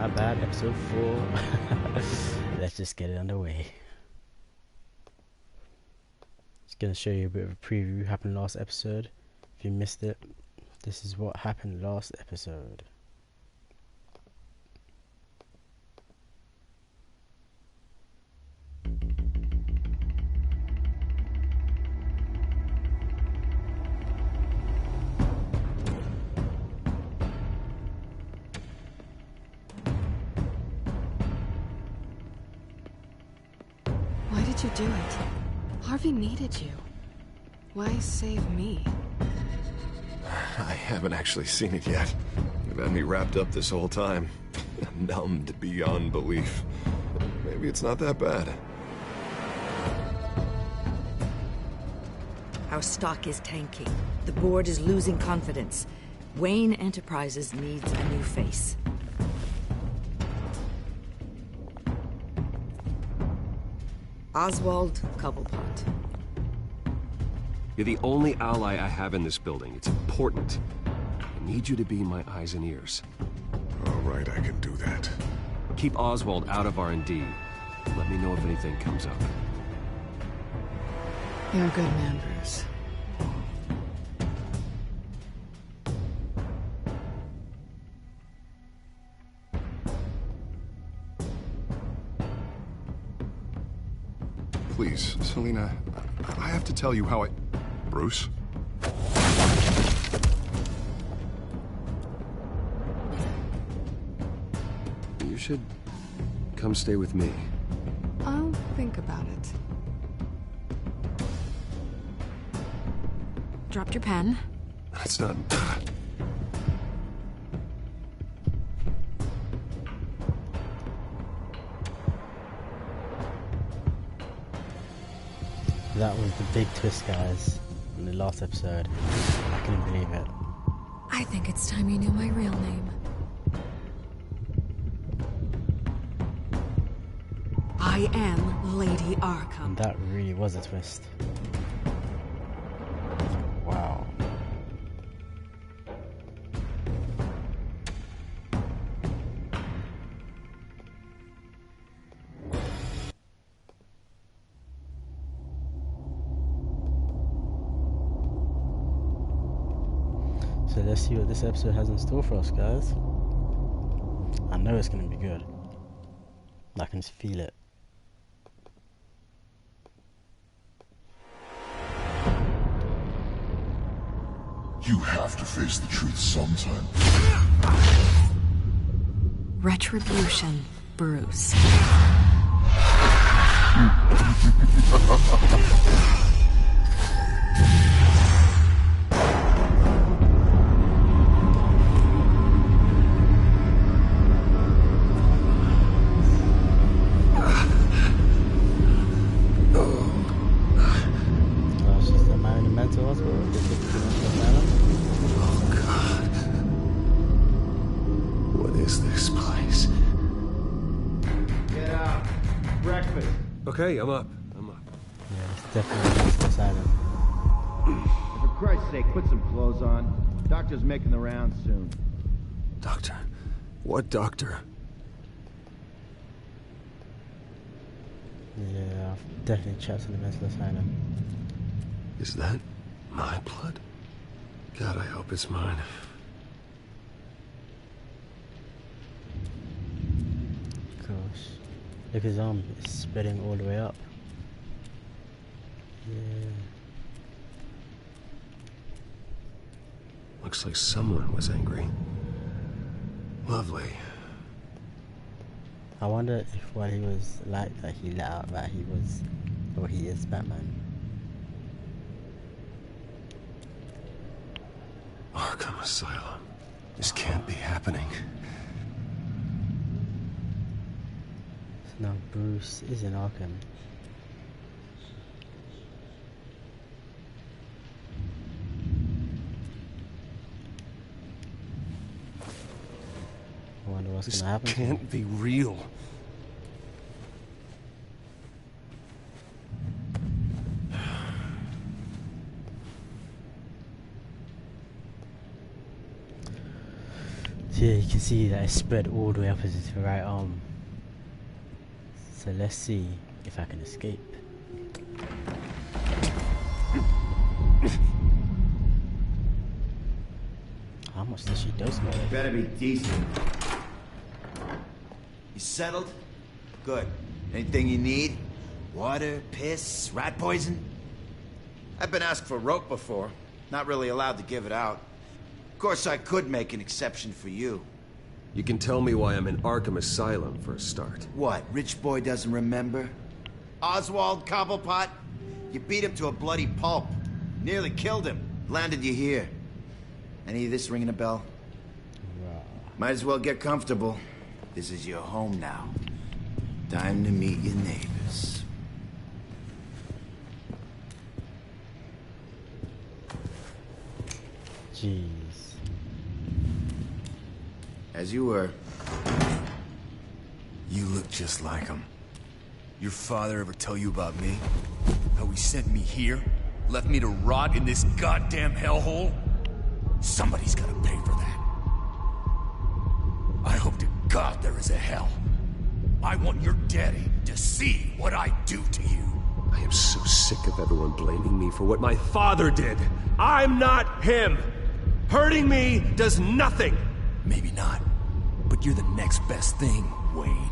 Not bad, episode 4. Let's just get it underway. Just gonna show you a bit of a preview what happened last episode. If you missed it, this is what happened last episode. Why did you do it? Harvey needed you. Why save me? I haven't actually seen it yet. You've had me wrapped up this whole time. Numbed beyond belief. Maybe it's not that bad. Our stock is tanking. The board is losing confidence. Wayne Enterprises needs a new face. Oswald Cobblepot. You're the only ally I have in this building. It's important. I need you to be my eyes and ears. All right, I can do that. Keep Oswald out of R&D. Let me know if anything comes up. You're a good man, Bruce. Please, Selina, I have to tell you how I... Bruce? You should come stay with me. I'll think about it. Dropped your pen. That's not... That was the big twist, guys, in the last episode. I couldn't believe it. I think it's time you knew my real name. I am Lady Arkham. And that really was a twist. Wow. So let's see what this episode has in store for us, guys. I know it's going to be good. I can just feel it. You have to face the truth sometime. Retribution, Bruce. Okay, I'm up. Yeah, it's definitely silent. For Christ's sake, put some clothes on. Doctor's making the rounds soon. Doctor? What doctor? Yeah, I've definitely checked in the mental asylum. Is that my blood? God, I hope it's mine. Gosh. Look, his arm is spreading all the way up. Yeah. Looks like someone was angry. Lovely. I wonder if while he was like that, he let out that he was, or he is Batman. Arkham Asylum. This can't be happening. Now Bruce is in Arkham. I wonder what's This gonna happen. can't be real. Yeah, can see that it's spread all the way up his right arm. So let's see if I can escape. How much does she dose me? Better be decent. You settled? Good. Anything you need? Water, piss, rat poison? I've been asked for rope before. Not really allowed to give it out. Of course, I could make an exception for you. You can tell me why I'm in Arkham Asylum for a start. What, rich boy doesn't remember? Oswald Cobblepot? You beat him to a bloody pulp. Nearly killed him. Landed you here. Any of this ringing a bell? Might as well get comfortable. This is your home now. Time to meet your neighbors. Jeez. As you were. You look just like him. Your father ever tell you about me? How he sent me here? Left me to rot in this goddamn hellhole? Somebody's gotta pay for that. I hope to God there is a hell. I want your daddy to see what I do to you. I am so sick of everyone blaming me for what my father did. I'm not him. Hurting me does nothing. Maybe not, but you're the next best thing, Wayne.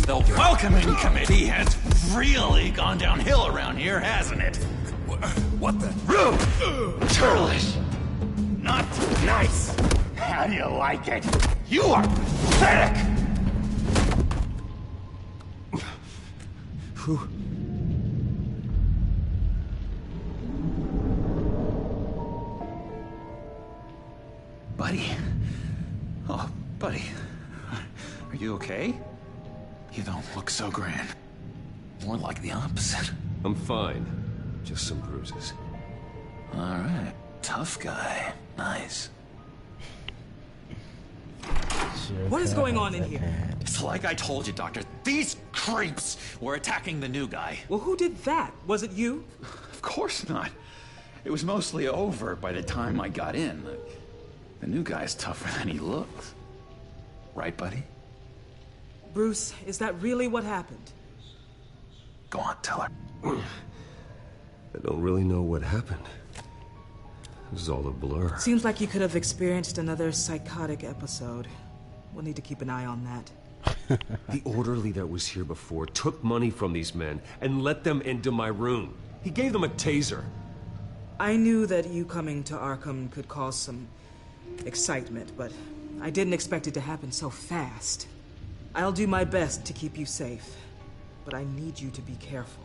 The welcoming committee has really gone downhill around here, hasn't it? What the? Rude! Churlish! Not nice! How do you like it? You are pathetic! Buddy? Oh, buddy. Are you okay? You don't look so grand. More like the opposite. I'm fine. Just some bruises. All right. Tough guy. Nice. What is going on in here? It's like I told you, Doctor. These creeps were attacking the new guy. Well, who did that? Was it you? Of course not. It was mostly over by the time I got in. The new guy's tougher than he looks. Right, buddy? Bruce, is that really what happened? Go on, tell her. I don't really know what happened. This is all a blur. Seems like you could have experienced another psychotic episode. We'll need to keep an eye on that. The orderly that was here before took money from these men and let them into my room. He gave them a taser. I knew that you coming to Arkham could cause some excitement, but I didn't expect it to happen so fast. I'll do my best to keep you safe, but I need you to be careful.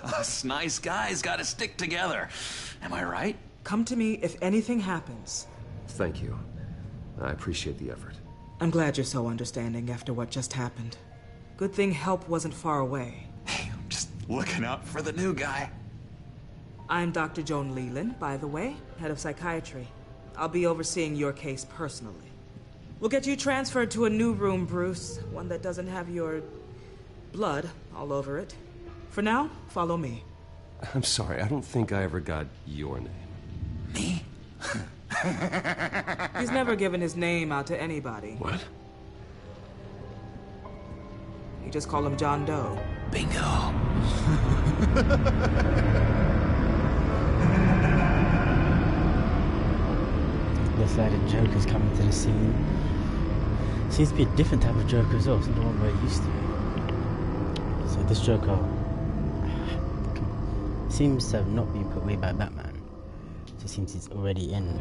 Us nice guys gotta stick together. Am I right? Come to me if anything happens. Thank you. I appreciate the effort. I'm glad you're so understanding after what just happened. Good thing help wasn't far away. Hey, I'm just looking out for the new guy. I'm Dr. Joan Leland, by the way, head of psychiatry. I'll be overseeing your case personally. We'll get you transferred to a new room, Bruce. One that doesn't have your blood all over it. For now, follow me. I'm sorry, I don't think I ever got your name. Me? He's never given his name out to anybody. What? You just call him John Doe. Bingo. Looks like the Joker's coming to the scene. Seems to be a different type of Joker as well, it's not the one we're used to. So this Joker seems to have not been put away by Batman. It seems he's already in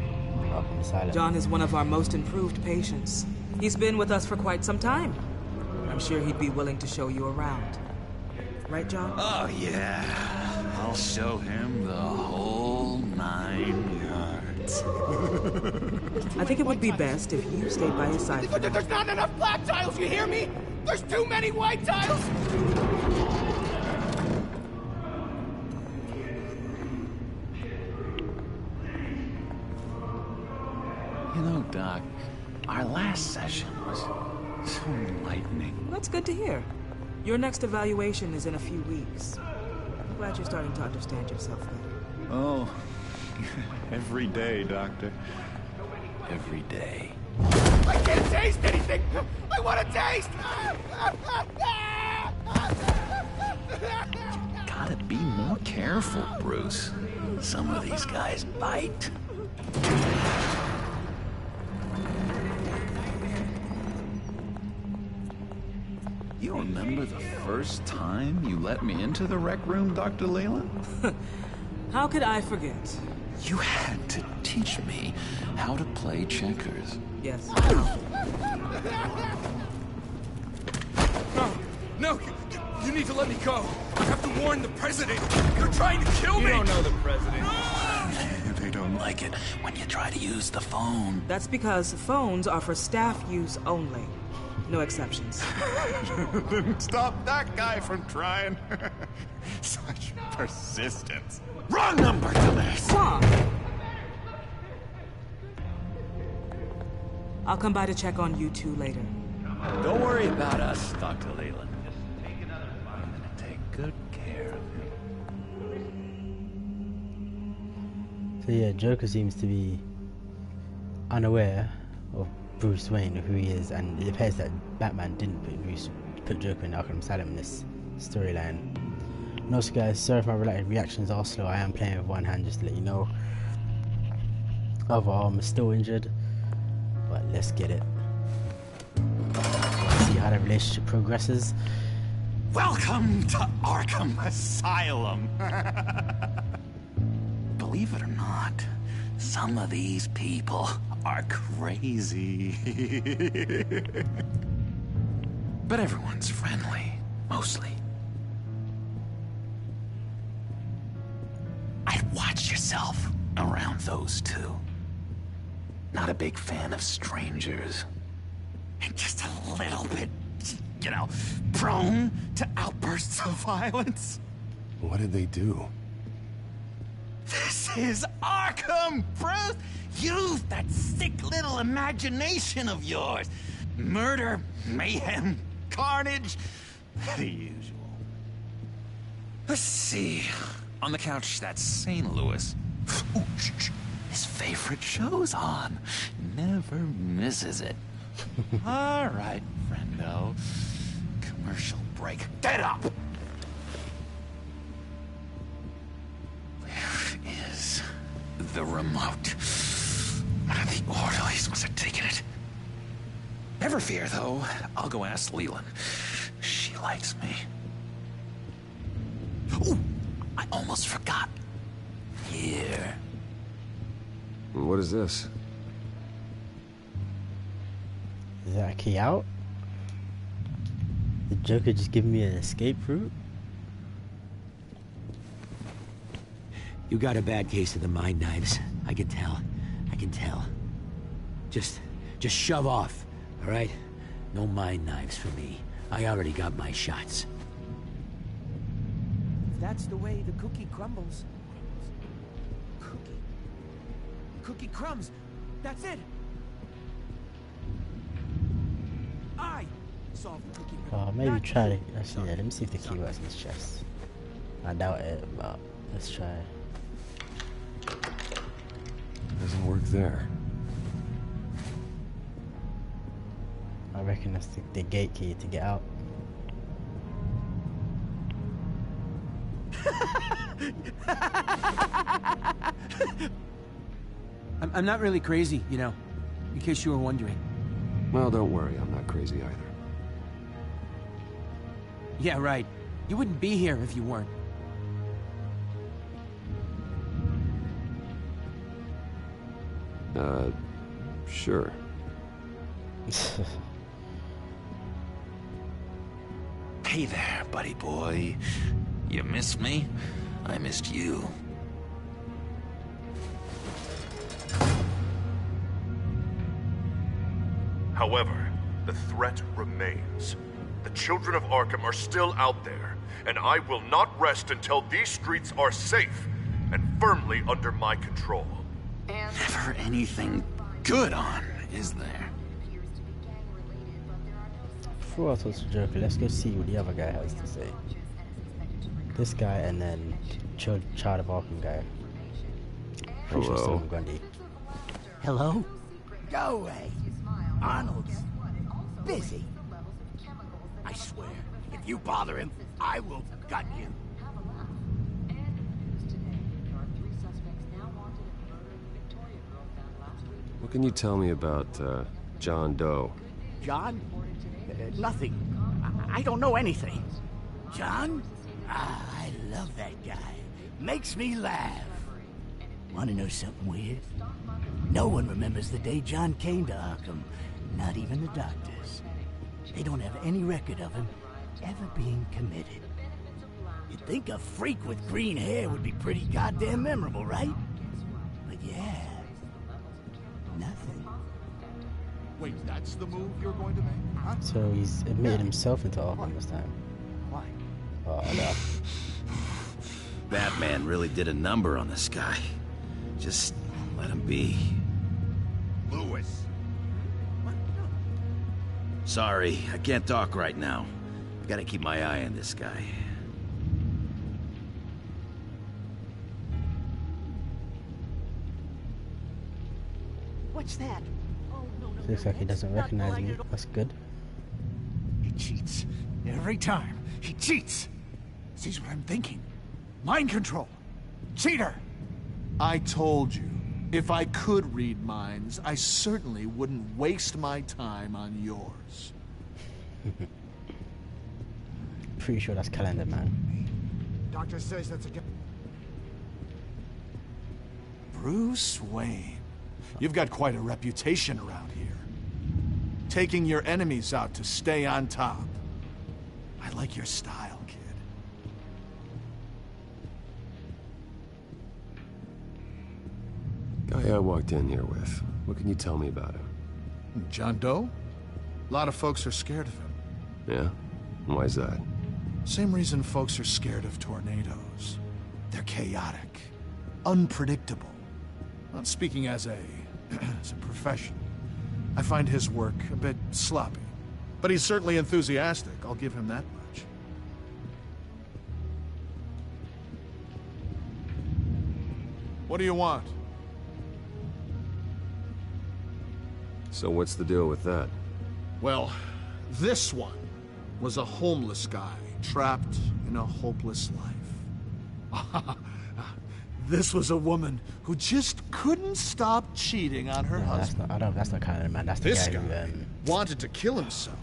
Arkham Asylum. John is one of our most improved patients. He's been with us for quite some time. I'm sure he'd be willing to show you around. Right, John? Oh, yeah. I'll show him the whole 9 yards. Yes. I think it would be best if you stayed by his side. There's not enough black tiles, you hear me? There's too many white tiles! You know, Doc, our last session was so enlightening. Well, that's good to hear. Your next evaluation is in a few weeks. I'm glad you're starting to understand yourself better. Oh, every day, Doctor. Every day. I can't taste anything! I want to taste! Gotta be more careful, Bruce. Some of these guys bite. You remember the first time you let me into the rec room, Dr. Leland? How could I forget? You had to teach me how to play checkers. Yes. No, you need to let me go. I have to warn the president. You're trying to kill me. You don't know the president. They don't like it when you try to use the phone. That's because phones are for staff use only. No exceptions. Stop that guy from trying. Such persistence. Wrong number, dumbass! Wrong! I'll come by to check on you two later. Don't worry about us, Dr. Leland. Just take another 5 minutes. Take good care of him. So yeah, Joker seems to be unaware of Bruce Wayne, who he is, and it appears that Batman didn't put Joker in Arkham Asylum in this storyline. And also guys, sorry if my reactions are slow, I am playing with one hand just to let you know. Other arm is still injured, but let's get it. Let's see how the relationship progresses. Welcome to Arkham Asylum! Believe it or not, some of these people are crazy. But everyone's friendly, mostly. I'd watch yourself around those two. Not a big fan of strangers. And just a little bit, you know, prone to outbursts of violence. What did they do? This is Arkham, Bruce! Use that sick little imagination of yours. Murder, mayhem, carnage, the usual. Let's see. On the couch, that's St. Louis. Ooh, his favorite show's on. Never misses it. All right, friendo. Commercial break. Get up! Where is the remote? One of the orderlies must have taken it. Never fear, though. I'll go ask Leland. She likes me. Ooh, I almost forgot. Here. What is this? Is that a key out? The Joker just giving me an escape route? You got a bad case of the mind knives. I can tell. I can tell. Just shove off, all right? No mind knives for me. I already got my shots. If that's the way the cookie crumbles. Cookie crumbs. That's it. I solved the cookie riddle. Maybe try to actually, yeah, let me see if the key works in this chest. I doubt it, but let's try. Doesn't work there. I reckon that's the gate key to get out. I'm not really crazy, you know, in case you were wondering. Well, don't worry, I'm not crazy either. Yeah, right. You wouldn't be here if you weren't. Sure. Hey there, buddy boy. You missed me? I missed you. However, the threat remains. The children of Arkham are still out there, and I will not rest until these streets are safe and firmly under my control. Never anything good on, is there? Before I talk to Joker, let's go see what the other guy has to say. This guy and then Child of Arkham guy. Pretty sure someone Grundy. Hello? Go away. Arnold's busy. I swear, if you bother him, I will gut you. What can you tell me about, John Doe? John? Nothing. I don't know anything. John? Ah, I love that guy. Makes me laugh. Want to know something weird? No one remembers the day John came to Arkham. Not even the doctors. They don't have any record of him ever being committed. You'd think a freak with green hair would be pretty goddamn memorable, right? But yeah, nothing. Wait, that's the move you're going to make? Huh? So he's admitted himself into Arkham this time. Why? Oh, no. Batman really did a number on this guy. Just let him be. Lewis. Sorry, I can't talk right now. I gotta keep my eye on this guy. What's that? Oh, no, Looks like he doesn't recognize me. That's good. He cheats. Every time. He cheats. Sees what I'm thinking. Mind control. Cheater. I told you. If I could read minds, I certainly wouldn't waste my time on yours. Pretty sure that's Calendar Man. Doctor says that's a... Bruce Wayne. You've got quite a reputation around here. Taking your enemies out to stay on top. I like your style, kid. Guy I walked in here with. What can you tell me about him? John Doe? A lot of folks are scared of him. Yeah? Why's that? Same reason folks are scared of tornadoes. They're chaotic, unpredictable. Well, speaking as a professional, I find his work a bit sloppy. But he's certainly enthusiastic, I'll give him that much. What do you want? So what's the deal with that? Well, this one was a homeless guy trapped in a hopeless life. This was a woman who just couldn't stop cheating on her husband. That's not Calendar Man. That's the This guy guy who, wanted to kill himself,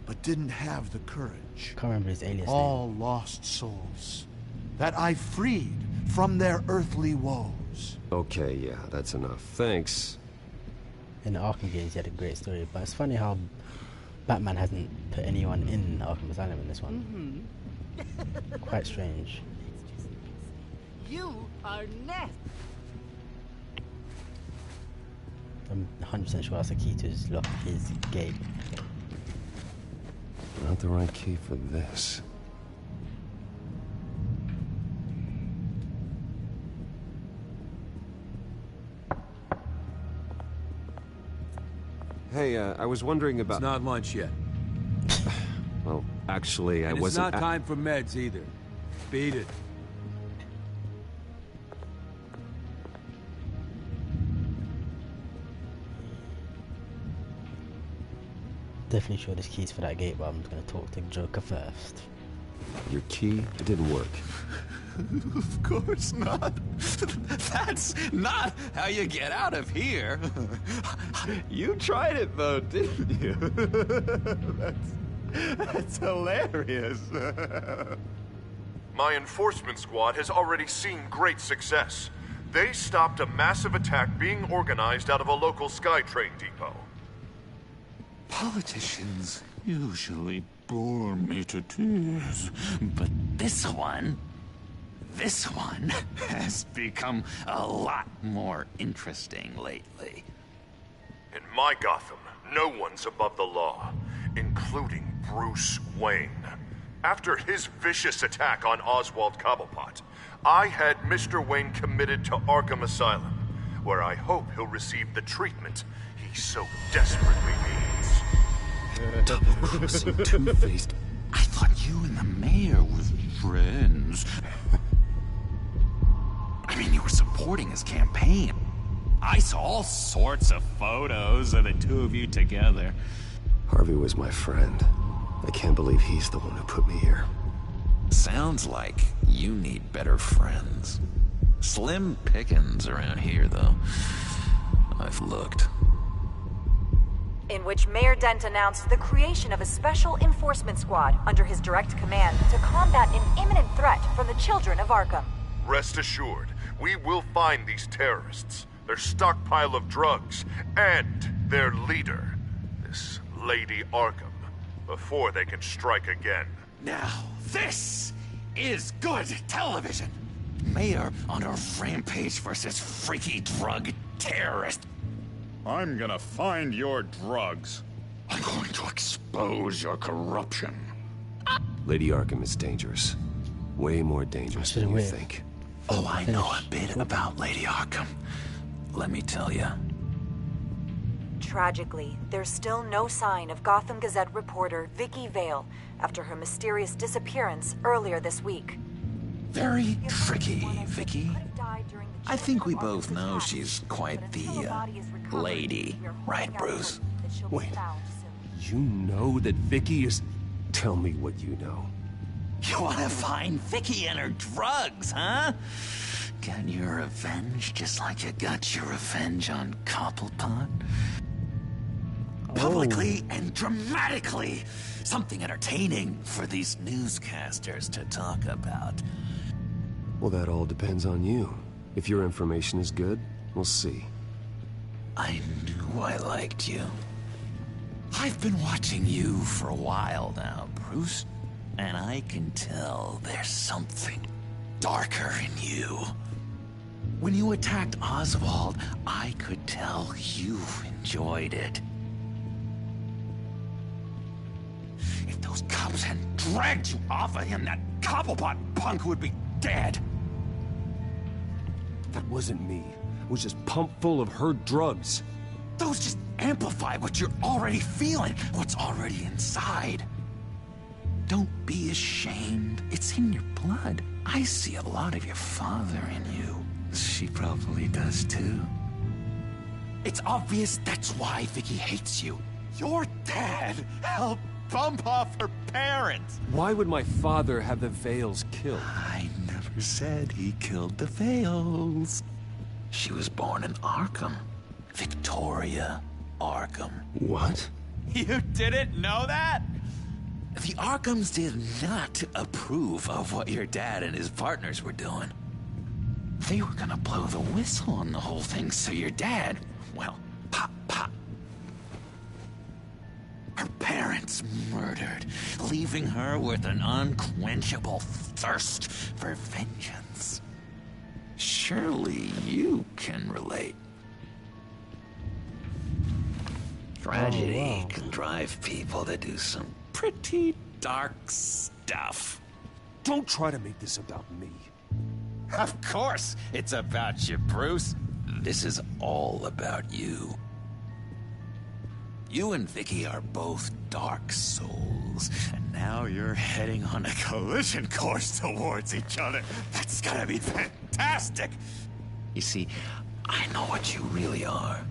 but didn't have the courage. can't remember his alias All lost souls that I freed from their earthly woes. Okay, yeah, that's enough. Thanks. In the Arkham games, he had a great story, but it's funny how Batman hasn't put anyone in Arkham Asylum in this one. Quite strange. You are next. I'm 100% sure that's the key to his gate. Not the right key for this. Hey, I was wondering about... It's not lunch yet. Well, actually, I wasn't... It's not time for meds either. Beat it. Definitely sure there's keys for that gate, but I'm going to talk to Joker first. Your key? It didn't work. Of course not. That's not how you get out of here. You tried it though, didn't you? That's hilarious. My enforcement squad has already seen great success. They stopped a massive attack being organized out of a local SkyTrain depot. Politicians usually bore me to tears, but this one has become a lot more interesting lately. In my Gotham, no one's above the law, including Bruce Wayne. After his vicious attack on Oswald Cobblepot, I had Mr. Wayne committed to Arkham Asylum, where I hope he'll receive the treatment he so desperately needs. Double-crossing, two-faced. I thought you and the mayor were friends. I mean, you were supporting his campaign. I saw all sorts of photos of the two of you together. Harvey was my friend. I can't believe he's the one who put me here. Sounds like you need better friends. Slim pickings around here, though. I've looked. In which Mayor Dent announced the creation of a special enforcement squad under his direct command to combat an imminent threat from the children of Arkham. Rest assured, we will find these terrorists, their stockpile of drugs, and their leader, this Lady Arkham, before they can strike again. Now, this is good television. Mayor on a rampage versus freaky drug terrorist. I'm gonna find your drugs. I'm going to expose your corruption. Lady Arkham is dangerous. Way more dangerous than you think. Oh, I know a bit about Lady Arkham. Let me tell you. Tragically, there's still no sign of Gotham Gazette reporter Vicky Vale after her mysterious disappearance earlier this week. Very tricky, Vicky. I think we both know she's quite the, lady. Right, Bruce? Wait. You know that Vicky is... Tell me what you know. You want to find Vicky and her drugs, huh? Get your revenge just like you got your revenge on Cobblepot? Publicly and dramatically. Something entertaining for these newscasters to talk about. Well, that all depends on you. If your information is good, we'll see. I knew I liked you. I've been watching you for a while now, Bruce. And I can tell there's something darker in you. When you attacked Oswald, I could tell you enjoyed it. If those cops hadn't dragged you off of him, that Cobblepot punk would be dead. That wasn't me. It was just pumped full of her drugs. Those just amplify what you're already feeling, what's already inside. Don't be ashamed. It's in your blood. I see a lot of your father in you. She probably does too. It's obvious that's why Vicky hates you. Your dad helped bump off her parents. Why would my father have the Vales killed? I never said he killed the Vales. She was born in Arkham. Victoria Arkham. What? You didn't know that? The Arkhams did not approve of what your dad and his partners were doing. They were gonna blow the whistle on the whole thing, so your dad, well, pop. Her parents murdered, leaving her with an unquenchable thirst for vengeance. Surely you can relate. Tragedy can drive people to do some pretty dark stuff. Don't try to make this about me. Of course it's about you, Bruce. This is all about you. You and Vicky are both dark souls, and now you're heading on a collision course towards each other. That's gonna be fantastic! You see, I know what you really are.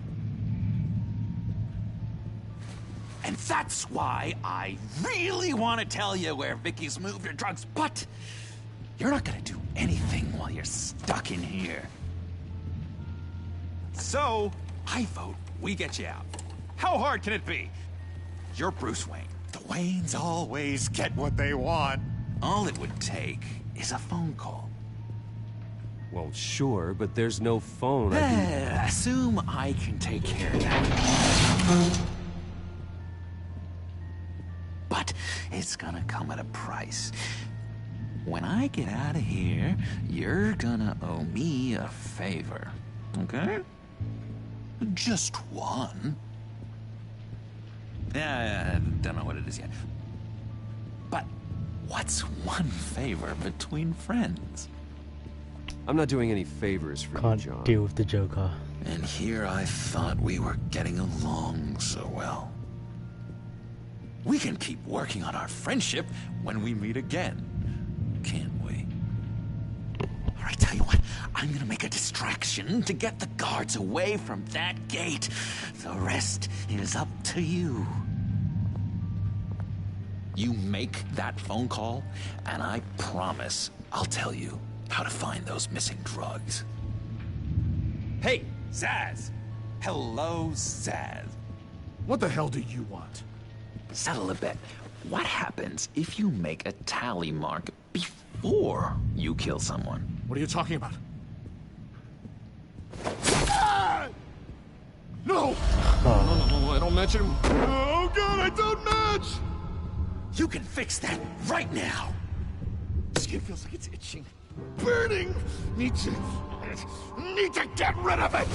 And that's why I really want to tell you where Vicky's moved her drugs, but you're not gonna do anything while you're stuck in here. So, I vote we get you out. How hard can it be? You're Bruce Wayne. The Waynes always get what they want. All it would take is a phone call. Well, sure, but there's no phone. Assume I can take care of that. But it's gonna come at a price. When I get out of here, you're gonna owe me a favor, okay? Just one. Yeah, I don't know what it is yet. But what's one favor between friends? I'm not doing any favors for you, John. Can't deal with the Joker. And here I thought we were getting along so well. We can keep working on our friendship when we meet again, can't we? All right, tell you what, I'm gonna make a distraction to get the guards away from that gate. The rest is up to you. You make that phone call, and I promise I'll tell you how to find those missing drugs. Hey, Zaz! Hello, Zaz. What the hell do you want? Settle a bet. What happens if you make a tally mark before you kill someone? What are you talking about? Ah! No! No, I don't match him. Oh god, I don't match! You can fix that right now. Skin feels like it's itching. Burning! Need to get rid of it!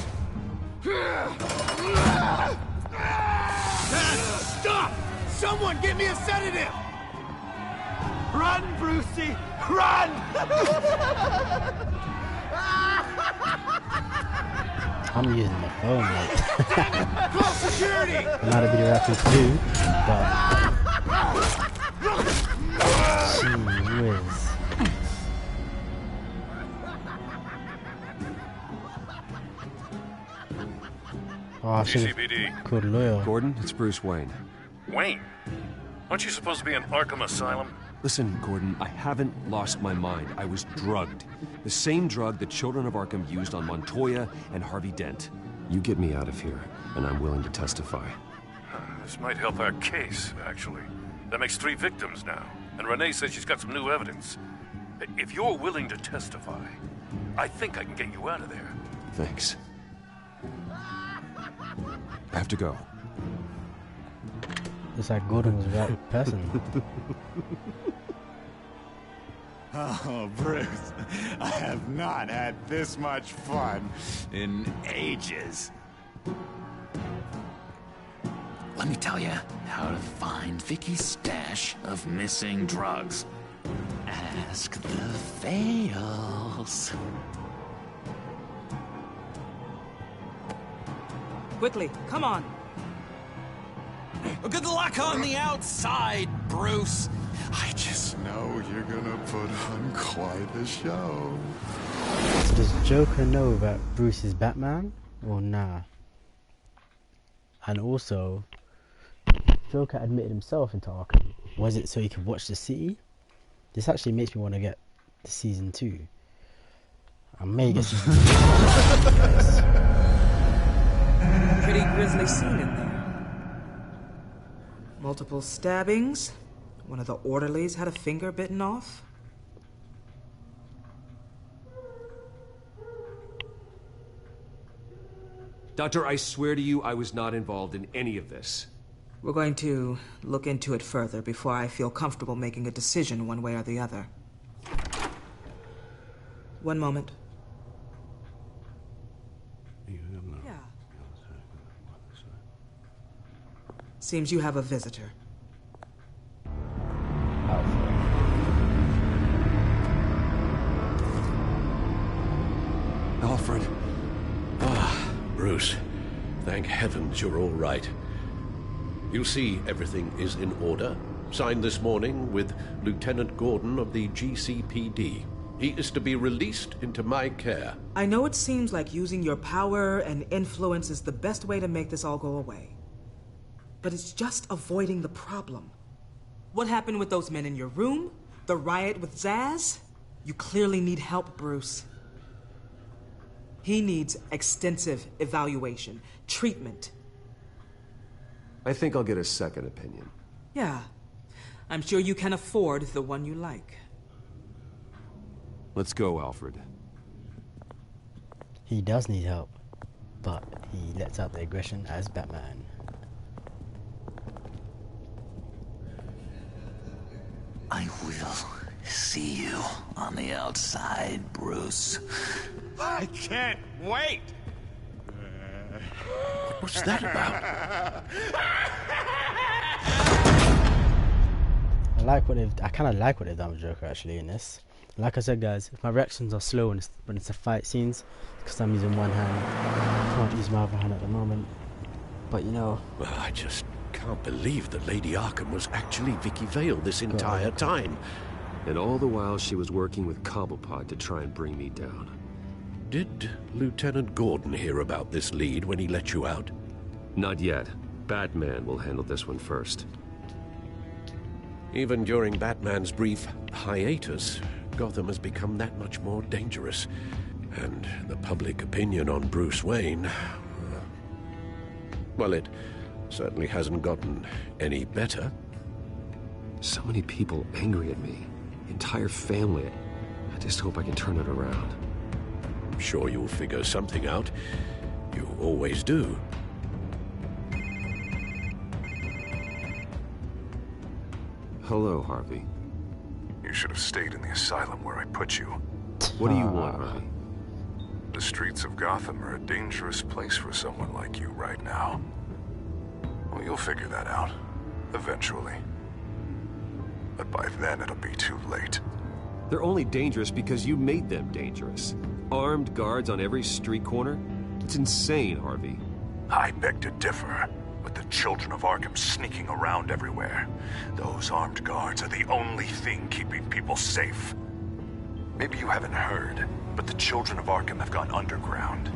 Stop! Someone give me a sedative! Run, Brucey! Run! I'm using my phone, mate. Close security! Not a video I could do, but... Gee whiz. Oh, I should have called a lawyer. Gordon, it's Bruce Wayne. Wayne? Aren't you supposed to be in Arkham Asylum? Listen, Gordon, I haven't lost my mind. I was drugged. The same drug the children of Arkham used on Montoya and Harvey Dent. You get me out of here, and I'm willing to testify. This might help our case, actually. That makes 3 victims now, and Renee says she's got some new evidence. If you're willing to testify, I think I can get you out of there. Thanks. I have to go. It's like Gordon was the right person. Oh, Bruce, I have not had this much fun in ages. Let me tell you how to find Vicky's stash of missing drugs. Ask the Fails. Quickly, come on. Good luck on the outside, Bruce. I just know you're gonna put on quite the show. Does Joker know that Bruce is Batman or nah? And also, Joker admitted himself into Arkham. Was it so he could watch the city? This actually makes me want to get to season 2. I may get season 2. Pretty grisly scene in there. Multiple stabbings. One of the orderlies had a finger bitten off. Doctor, I swear to you I was not involved in any of this. We're going to look into it further before I feel comfortable making a decision one way or the other. One moment. Yeah. Seems you have a visitor. Alfred. Ah, Bruce. Thank heavens you're all right. You see, everything is in order. Signed this morning with Lieutenant Gordon of the GCPD. He is to be released into my care. I know it seems like using your power and influence is the best way to make this all go away. But it's just avoiding the problem. What happened with those men in your room? The riot with Zaz? You clearly need help, Bruce. He needs extensive evaluation, treatment. I think I'll get a second opinion. Yeah. I'm sure you can afford the one you like. Let's go, Alfred. He does need help, but he lets out the aggression as Batman. I will see you on the outside, Bruce. I can't wait! What's that about? I kind of like what they've done with Joker actually in this. Like I said, guys, if my reactions are slow when it's a fight scenes, because I'm using one hand, I can't use my other hand at the moment. But you know, well, I just can't believe that Lady Arkham was actually Vicky Vale this entire time. And all the while she was working with Cobblepot to try and bring me down. Did Lieutenant Gordon hear about this lead when he let you out? Not yet. Batman will handle this one first. Even during Batman's brief hiatus, Gotham has become that much more dangerous. And the public opinion on Bruce Wayne... well, it certainly hasn't gotten any better. So many people angry at me. Entire family. I just hope I can turn it around. I'm sure you'll figure something out. You always do. Hello, Harvey. You should have stayed in the asylum where I put you. What do you want, Harvey? The streets of Gotham are a dangerous place for someone like you right now. Well, you'll figure that out. Eventually. But by then, it'll be too late. They're only dangerous because you made them dangerous. Armed guards on every street corner? It's insane, Harvey. I beg to differ. With the children of Arkham sneaking around everywhere, those armed guards are the only thing keeping people safe. Maybe you haven't heard, but the children of Arkham have gone underground.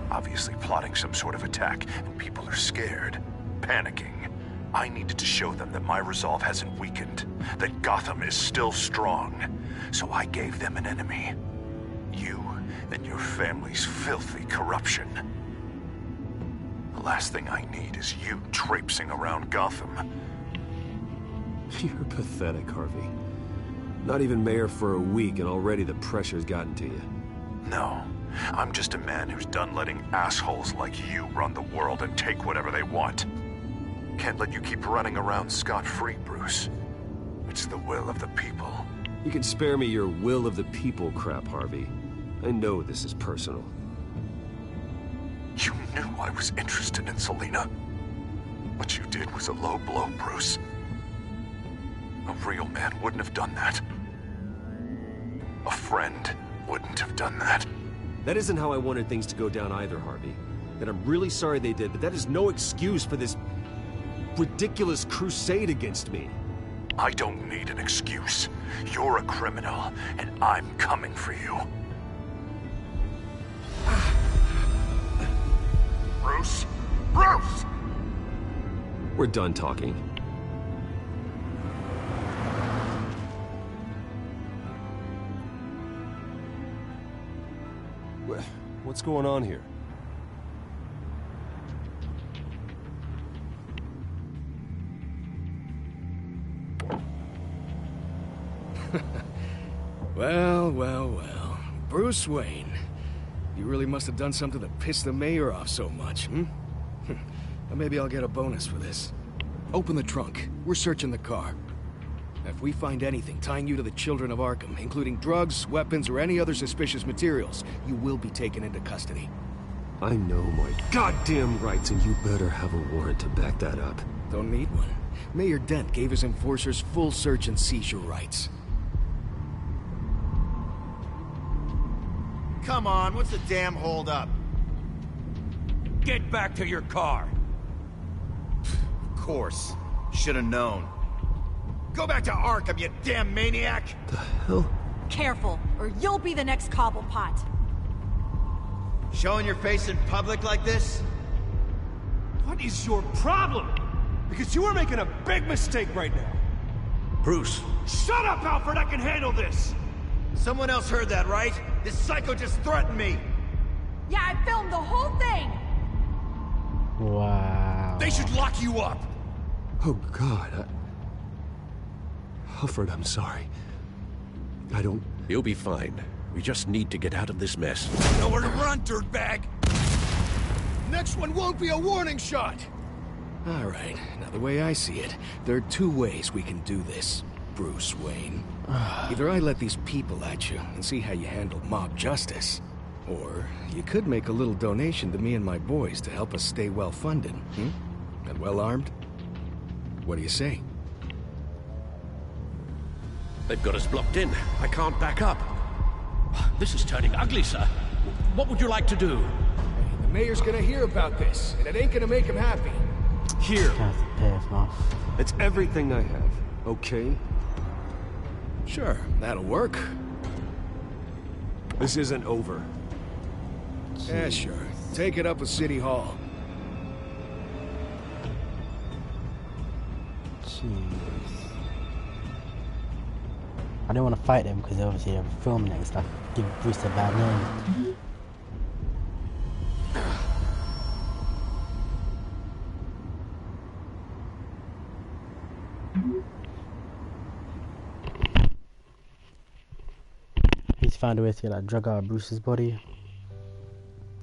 Obviously plotting some sort of attack, and people are scared, panicking. I needed to show them that my resolve hasn't weakened, that Gotham is still strong. So I gave them an enemy. You and your family's filthy corruption. The last thing I need is you traipsing around Gotham. You're pathetic, Harvey. Not even mayor for a week and already the pressure's gotten to you. No, I'm just a man who's done letting assholes like you run the world and take whatever they want. Can't let you keep running around scot-free, Bruce. It's the will of the people. You can spare me your will of the people crap, Harvey. I know this is personal. You knew I was interested in Selina. What you did was a low blow, Bruce. A real man wouldn't have done that. A friend wouldn't have done that. That isn't how I wanted things to go down either, Harvey. And I'm really sorry they did, but that is no excuse for this ridiculous crusade against me. I don't need an excuse. You're a criminal, and I'm coming for you. Bruce? Bruce! We're done talking. What's going on here? Well. Bruce Wayne. You really must have done something to piss the mayor off so much, hmm? Well, maybe I'll get a bonus for this. Open the trunk. We're searching the car. If we find anything tying you to the children of Arkham, including drugs, weapons, or any other suspicious materials, you will be taken into custody. I know my goddamn rights, and you better have a warrant to back that up. Don't need one. Mayor Dent gave his enforcers full search and seizure rights. Come on, what's the damn holdup? Get back to your car. Of course. Should've known. Go back to Arkham, you damn maniac! The hell? Careful, or you'll be the next Cobblepot. Showing your face in public like this? What is your problem? Because you are making a big mistake right now. Bruce. Shut up, Alfred! I can handle this! Someone else heard that, right? This psycho just threatened me! Yeah, I filmed the whole thing! Wow. They should lock you up! Oh, God, Alfred, I'm sorry. I don't... You'll be fine. We just need to get out of this mess. Nowhere to run, dirtbag! Next one won't be a warning shot! All right, now the way I see it, there are two ways we can do this, Bruce Wayne. Either I let these people at you and see how you handle mob justice, or you could make a little donation to me and my boys to help us stay well-funded, and well-armed. What do you say? They've got us blocked in. I can't back up. This is turning ugly, sir. What would you like to do? The mayor's gonna hear about this, and it ain't gonna make him happy. Here. Pay off. It's everything I have, okay? Sure, that'll work. This isn't over. Yeah, sure. Take it up with City Hall. Jeez. I don't want to fight them because they obviously are filming it and stuff. Give Bruce a bad name. He's found a way to get that drug out of Bruce's body.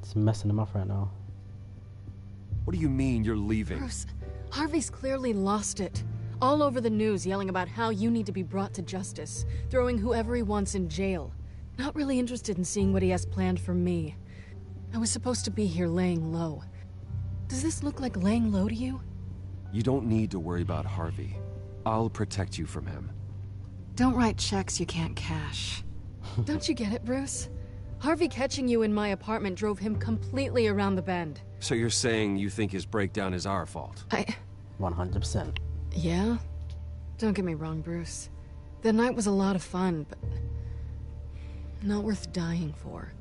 It's messing him up right now. What do you mean you're leaving? Bruce, Harvey's clearly lost it. All over the news yelling about how you need to be brought to justice, throwing whoever he wants in jail. Not really interested in seeing what he has planned for me. I was supposed to be here laying low. Does this look like laying low to you? You don't need to worry about Harvey. I'll protect you from him. Don't write checks you can't cash. Don't you get it, Bruce? Harvey catching you in my apartment drove him completely around the bend. So you're saying you think his breakdown is our fault? 100%. Yeah? Don't get me wrong, Bruce. The night was a lot of fun, but not worth dying for.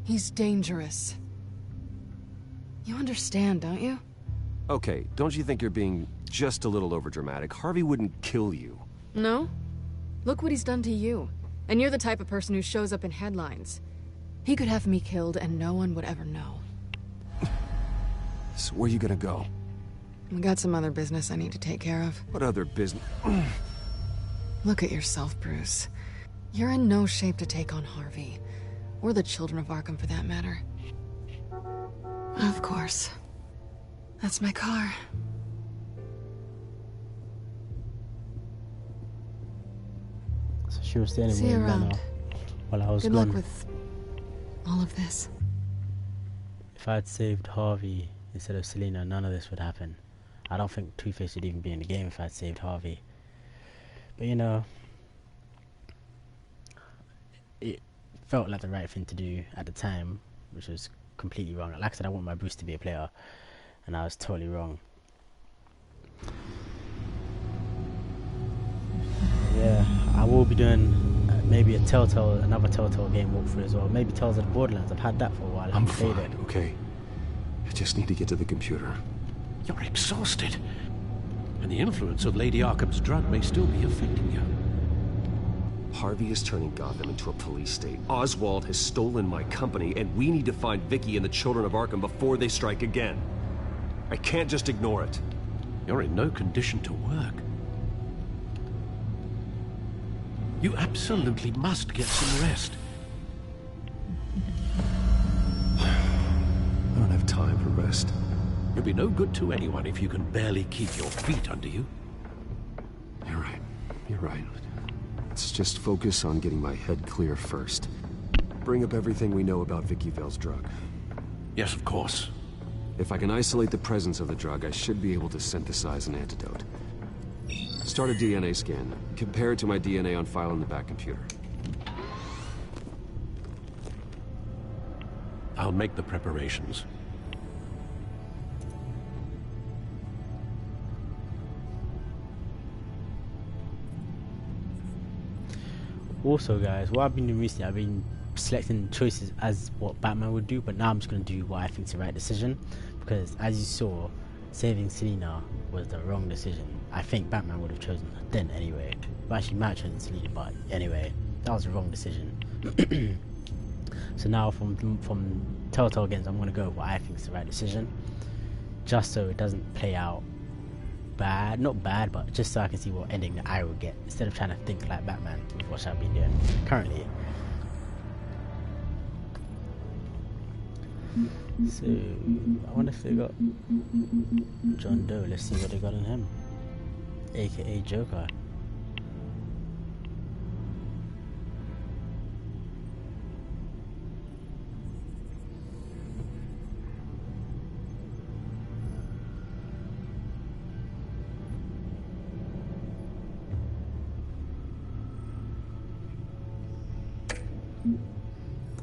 He's dangerous. You understand, don't you? Okay, don't you think you're being just a little overdramatic? Harvey wouldn't kill you. No? Look what he's done to you. And you're the type of person who shows up in headlines. He could have me killed and no one would ever know. So where are you gonna go? I got some other business I need to take care of. What other business? Look at yourself, Bruce. You're in no shape to take on Harvey. Or the children of Arkham, for that matter. Of course. That's my car. So she was standing See with you me around. while I was Good gone. luck with all of this. If I had saved Harvey instead of Selina, none of this would happen. I don't think Two-Face would even be in the game if I had saved Harvey. But you know, it felt like the right thing to do at the time, which was completely wrong. Like I said, I want my Bruce to be a player, and I was totally wrong. Yeah, I will be doing maybe another Telltale game walkthrough as well. Maybe Tales of the Borderlands. I've had that for a while. I I'm haven't played fine, it. okay? I just need to get to the computer. You're exhausted. And the influence of Lady Arkham's drug may still be affecting you. Harvey is turning Gotham into a police state. Oswald has stolen my company, and we need to find Vicky and the children of Arkham before they strike again. I can't just ignore it. You're in no condition to work. You absolutely must get some rest. I don't have time for rest. You'll be no good to anyone if you can barely keep your feet under you. You're right. You're right. Let's just focus on getting my head clear first. Bring up everything we know about Vicky Vale's drug. Yes, of course. If I can isolate the presence of the drug, I should be able to synthesize an antidote. Start a DNA scan. Compare it to my DNA on file in the back computer. I'll make the preparations. Also, guys, what I've been doing recently, I've been selecting choices as what Batman would do, but now I'm just going to do what I think is the right decision, because as you saw, saving Selina was the wrong decision. I think Batman would have chosen her then anyway. But actually might have chosen Selina, but anyway, that was the wrong decision. So now from Telltale games, I'm going to go with what I think is the right decision, just so it doesn't play out bad, not bad, but just so I can see what ending that I would get, instead of trying to think like Batman with what I've been doing currently. So, I wonder if they got John Doe. Let's see what they got in him, aka Joker.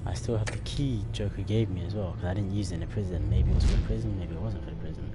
I still have the key Joker gave me as well, because I didn't use it in the prison. Maybe it was for the prison, maybe it wasn't for the prison.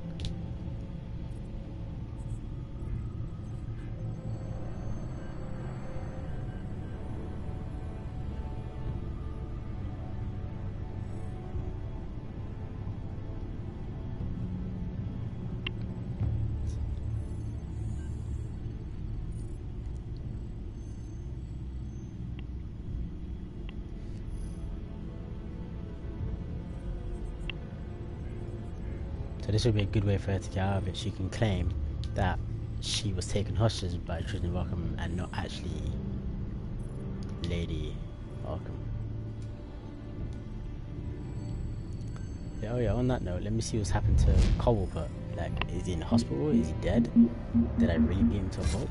So this would be a good way for her to get out of it. She can claim that she was taken hostage by Tristan Arkham and not actually Lady Arkham. Yeah, oh yeah, on that note, let me see what's happened to Cobblepot. Like, is he in the hospital? Is he dead? Did I really beat him to a pulp?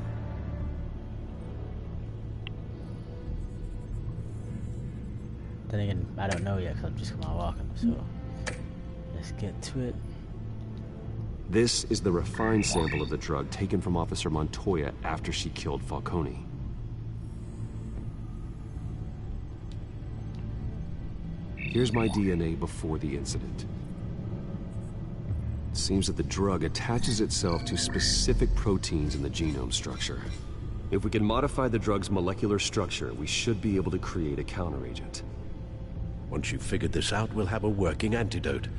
Then again, I don't know yet because I've just come out of Arkham, so let's get to it. This is the refined sample of the drug taken from Officer Montoya after she killed Falcone. Here's my DNA before the incident. It seems that the drug attaches itself to specific proteins in the genome structure. If we can modify the drug's molecular structure, we should be able to create a counteragent. Once you've figured this out, we'll have a working antidote.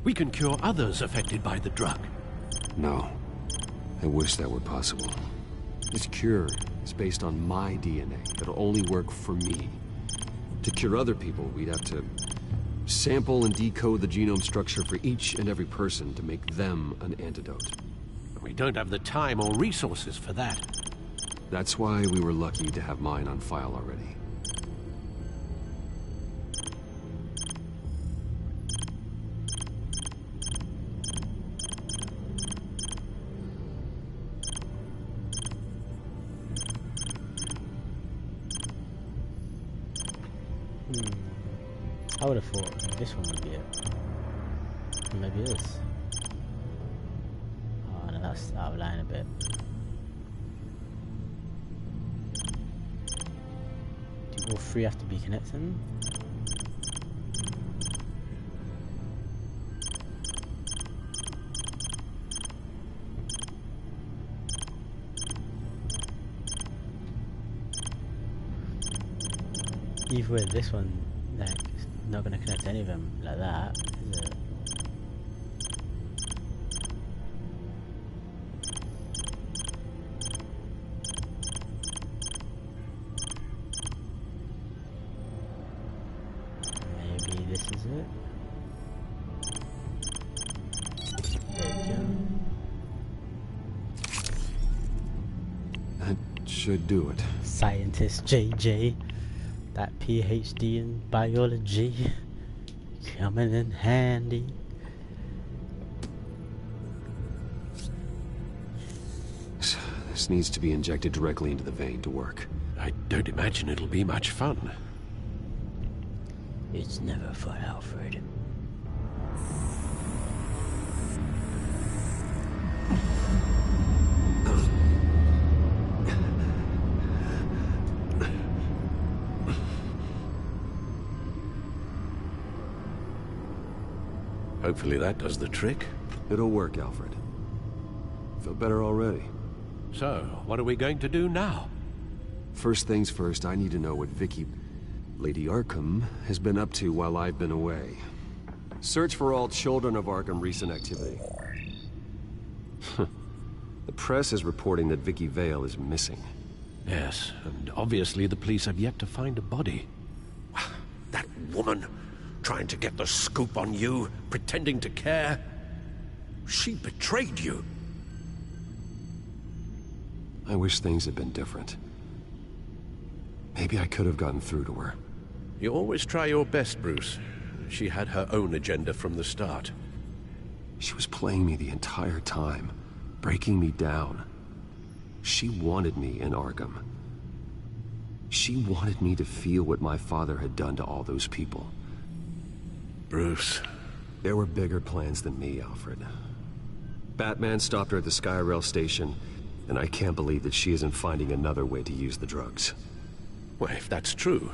We can cure others affected by the drug. No. I wish that were possible. This cure is based on my DNA. It'll only work for me. To cure other people, we'd have to sample and decode the genome structure for each and every person to make them an antidote. We don't have the time or resources for that. That's why we were lucky to have mine on file already. I would have thought this one would be it. Or maybe this. Oh no, that's out of line a bit. Do all three have to be connecting? Either way, this one, like, it's not going to connect to any of them like that, is it? Maybe this is it? There we go. That should do it. Scientist JJ. That PhD in biology coming in handy. This needs to be injected directly into the vein to work. I don't imagine it'll be much fun. It's never fun, Alfred. Hopefully that does the trick. It'll work, Alfred. Feel better already. So, what are we going to do now? First things first, I need to know what Lady Arkham, has been up to while I've been away. Search for all children of Arkham recent activity. The press is reporting that Vicky Vale is missing. Yes, and obviously the police have yet to find a body. That woman, trying to get the scoop on you, pretending to care. She betrayed you. I wish things had been different. Maybe I could have gotten through to her. You always try your best, Bruce. She had her own agenda from the start. She was playing me the entire time, breaking me down. She wanted me in Arkham. She wanted me to feel what my father had done to all those people. Bruce. There were bigger plans than me, Alfred. Batman stopped her at the Skyrail station, and I can't believe that she isn't finding another way to use the drugs. Well, if that's true,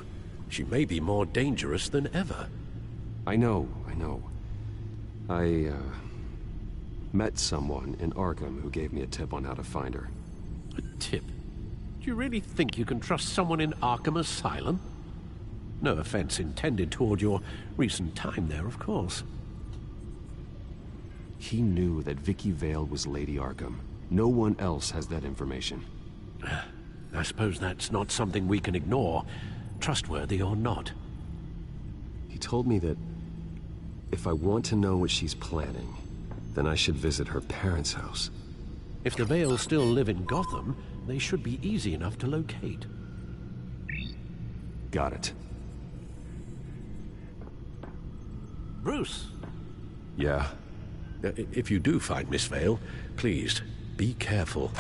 She may be more dangerous than ever. I know. I met someone in Arkham who gave me a tip on how to find her. A tip? Do you really think you can trust someone in Arkham Asylum? No offense intended toward your recent time there, of course. He knew that Vicky Vale was Lady Arkham. No one else has that information. I suppose that's not something we can ignore, trustworthy or not. He told me that if I want to know what she's planning, then I should visit her parents' house. If the Vales still live in Gotham, they should be easy enough to locate. Got it. Bruce? Yeah? If you do find Miss Vale, please, be careful.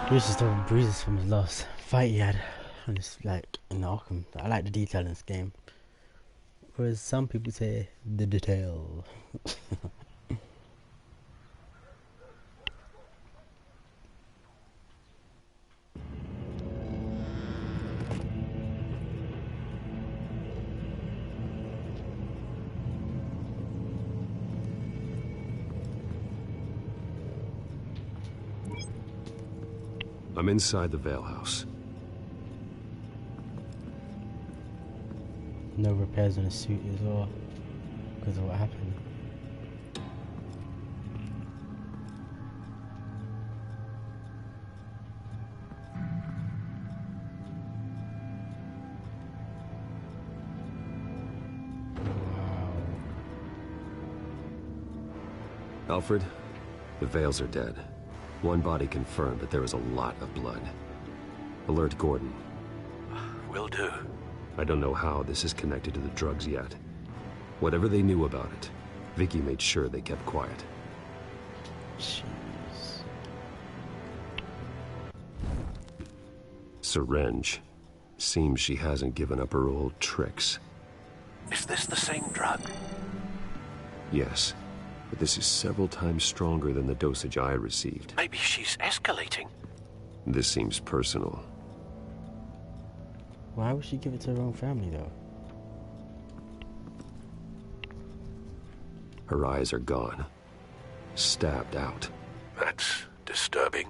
Bruce is still bruises from his last fight he had. And it's like in Arkham. I like the detail in this game. Whereas some people say the detail. I'm inside the Vale house. No repairs on his suit as well, because of what happened. Alfred, the Vales are dead. One body confirmed, but there is a lot of blood. Alert Gordon. Will do. I don't know how this is connected to the drugs yet. Whatever they knew about it, Vicky made sure they kept quiet. Jeez. Syringe. Seems she hasn't given up her old tricks. Is this the same drug? Yes, but this is several times stronger than the dosage I received. Maybe she's escalating. This seems personal. Why would she give it to her own family, though? Her eyes are gone. Stabbed out. That's disturbing.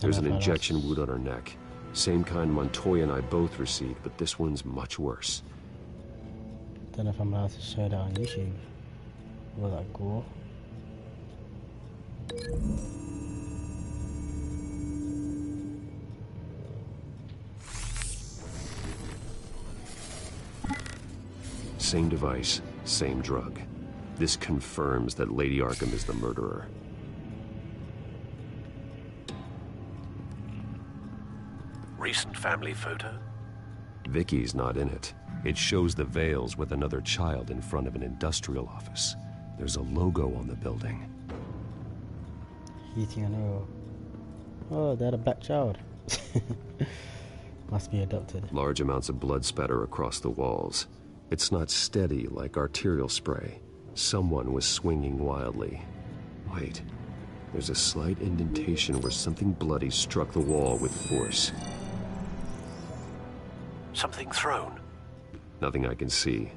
There's an injection wound on her neck. Same kind Montoya and I both received, but this one's much worse. Don't know if I'm allowed to show that on YouTube. Will that gore? Same device, same drug. This confirms that Lady Arkham is the murderer. Recent family photo? Vicky's not in it. It shows the Vales with another child in front of an industrial office. There's a logo on the building. Eating an arrow. Oh, they had a black child. Must be adopted. Large amounts of blood spatter across the walls. It's not steady like arterial spray. Someone was swinging wildly. Wait, there's a slight indentation where something bloody struck the wall with force. Something thrown? Nothing I can see.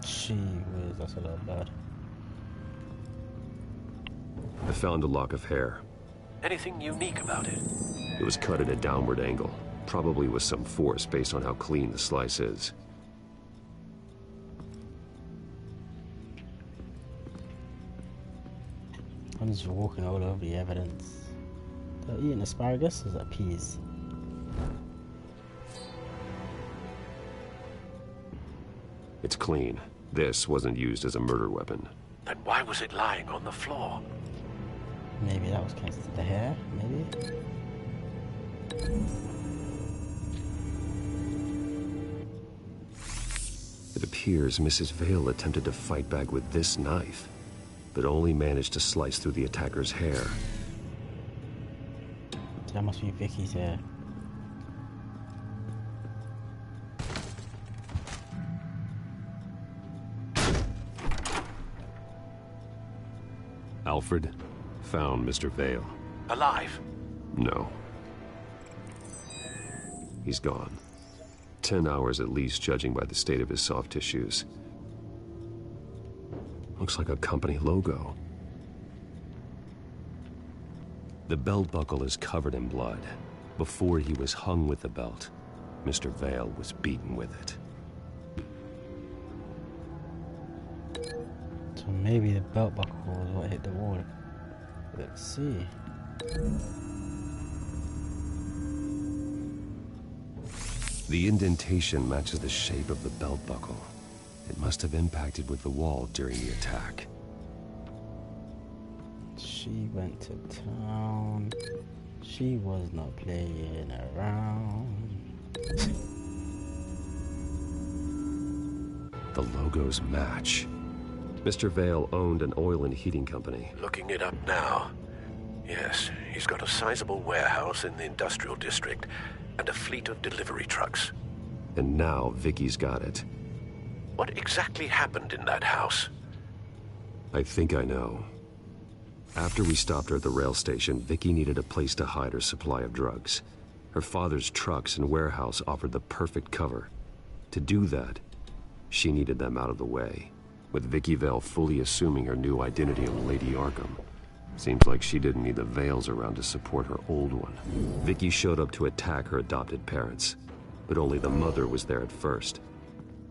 Gee whiz, that's a lot bad. I found a lock of hair. Anything unique about it? It was cut at a downward angle. Probably with some force based on how clean the slice is. I'm just walking all over the evidence. They're eating asparagus, or is that peas? It's clean. This wasn't used as a murder weapon. Then why was it lying on the floor? Maybe that was connected to the hair, maybe? It appears Mrs. Vale attempted to fight back with this knife, but only managed to slice through the attacker's hair. That must be Vicky's hair. Alfred found Mr. Vale. Alive? No. He's gone. 10 hours at least, judging by the state of his soft tissues. Looks like a company logo. The belt buckle is covered in blood. Before he was hung with the belt, Mr. Vale was beaten with it. So maybe the belt buckle was what hit the wall. Let's see. The indentation matches the shape of the belt buckle. It must have impacted with the wall during the attack. She went to town. She was not playing around. The logos match. Mr. Vale owned an oil and heating company. Looking it up now. Yes, he's got a sizable warehouse in the industrial district and a fleet of delivery trucks. And now Vicky's got it. What exactly happened in that house? I think I know. After we stopped her at the rail station, Vicky needed a place to hide her supply of drugs. Her father's trucks and warehouse offered the perfect cover. To do that, she needed them out of the way, with Vicky Vale fully assuming her new identity of Lady Arkham. Seems like she didn't need the Vales around to support her old one. Vicky showed up to attack her adopted parents, but only the mother was there at first.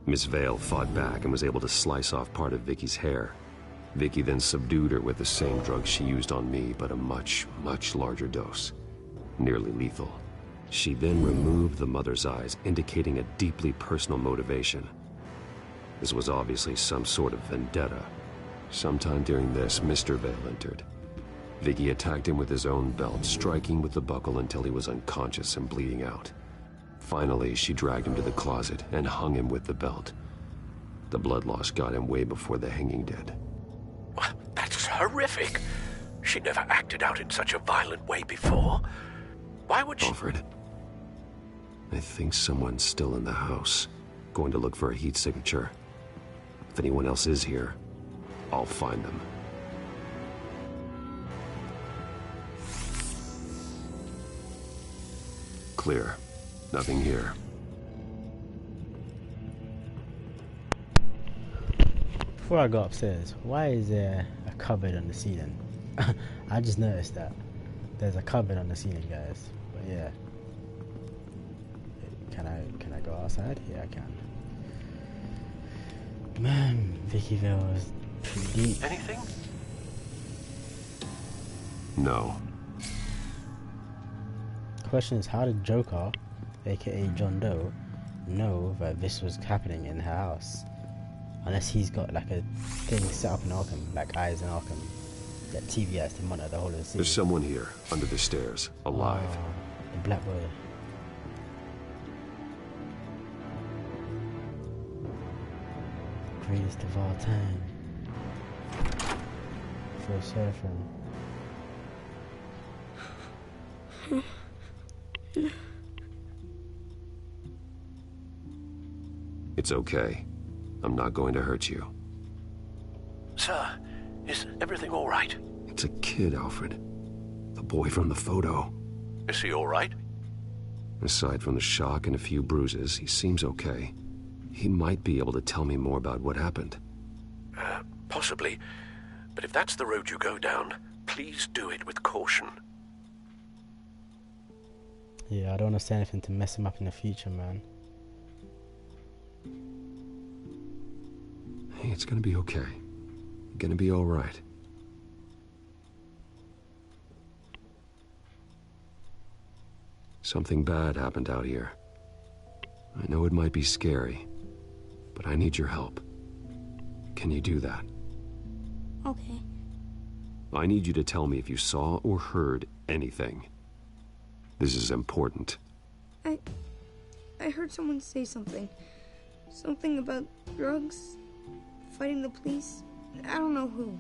Miss Vale fought back and was able to slice off part of Vicky's hair. Vicky then subdued her with the same drug she used on me, but a much, much larger dose. Nearly lethal. She then removed the mother's eyes, indicating a deeply personal motivation. This was obviously some sort of vendetta. Sometime during this, Mr. Vale entered. Vicky attacked him with his own belt, striking with the buckle until he was unconscious and bleeding out. Finally, she dragged him to the closet and hung him with the belt. The blood loss got him way before the hanging did. That's horrific. She never acted out in such a violent way before. Why would she... Alfred, I think someone's still in the house. Going to look for a heat signature. If anyone else is here, I'll find them. Clear. Nothing here. Before I go upstairs, why is there a cupboard on the ceiling? I just noticed that. There's a cupboard on the ceiling, guys. But yeah. Can I go outside? Yeah, I can. Man, Vicky Vale is pretty deep. Anything? No. Question is, how did Joker, aka John Doe, know that this was happening in her house? Unless he's got like a thing set up in Arkham, like eyes in Arkham, that TV eyes to monitor the whole of the city. There's someone here, under the stairs, alive. Oh, the black boy. Greatest of all time. Feel sorry for him. It's okay. I'm not going to hurt you. Sir, is everything all right? It's a kid, Alfred. The boy from the photo. Is he all right? Aside from the shock and a few bruises, he seems okay. He might be able to tell me more about what happened. Possibly. But if that's the road you go down, please do it with caution. Yeah, I don't want to say anything to mess him up in the future, man. Hey, it's gonna be okay. You're gonna be alright. Something bad happened out here. I know it might be scary, but I need your help. Can you do that? Okay. I need you to tell me if you saw or heard anything. This is important. I heard someone say something. Something about drugs, fighting the police. I don't know who.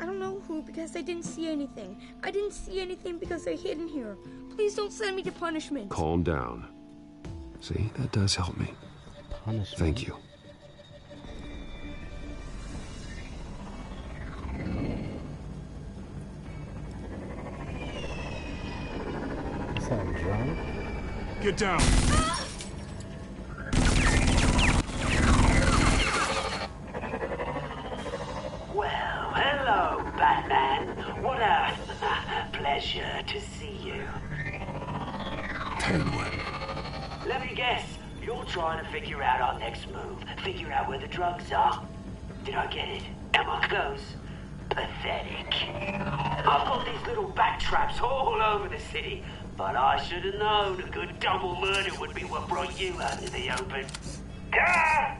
I don't know who because I didn't see anything. I didn't see anything because I hid in here. Please don't send me to punishment. Calm down. See, that does help me. Punishment. Thank you. Get down. Well, hello, Batman. What a pleasure to see you. Penguin. Let me guess. You're trying to figure out our next move. Figure out where the drugs are. Did I get it? Am I close? Pathetic. I've got these little bat traps all over the city, but I should have known a good double murder would be what brought you out into the open. Ah!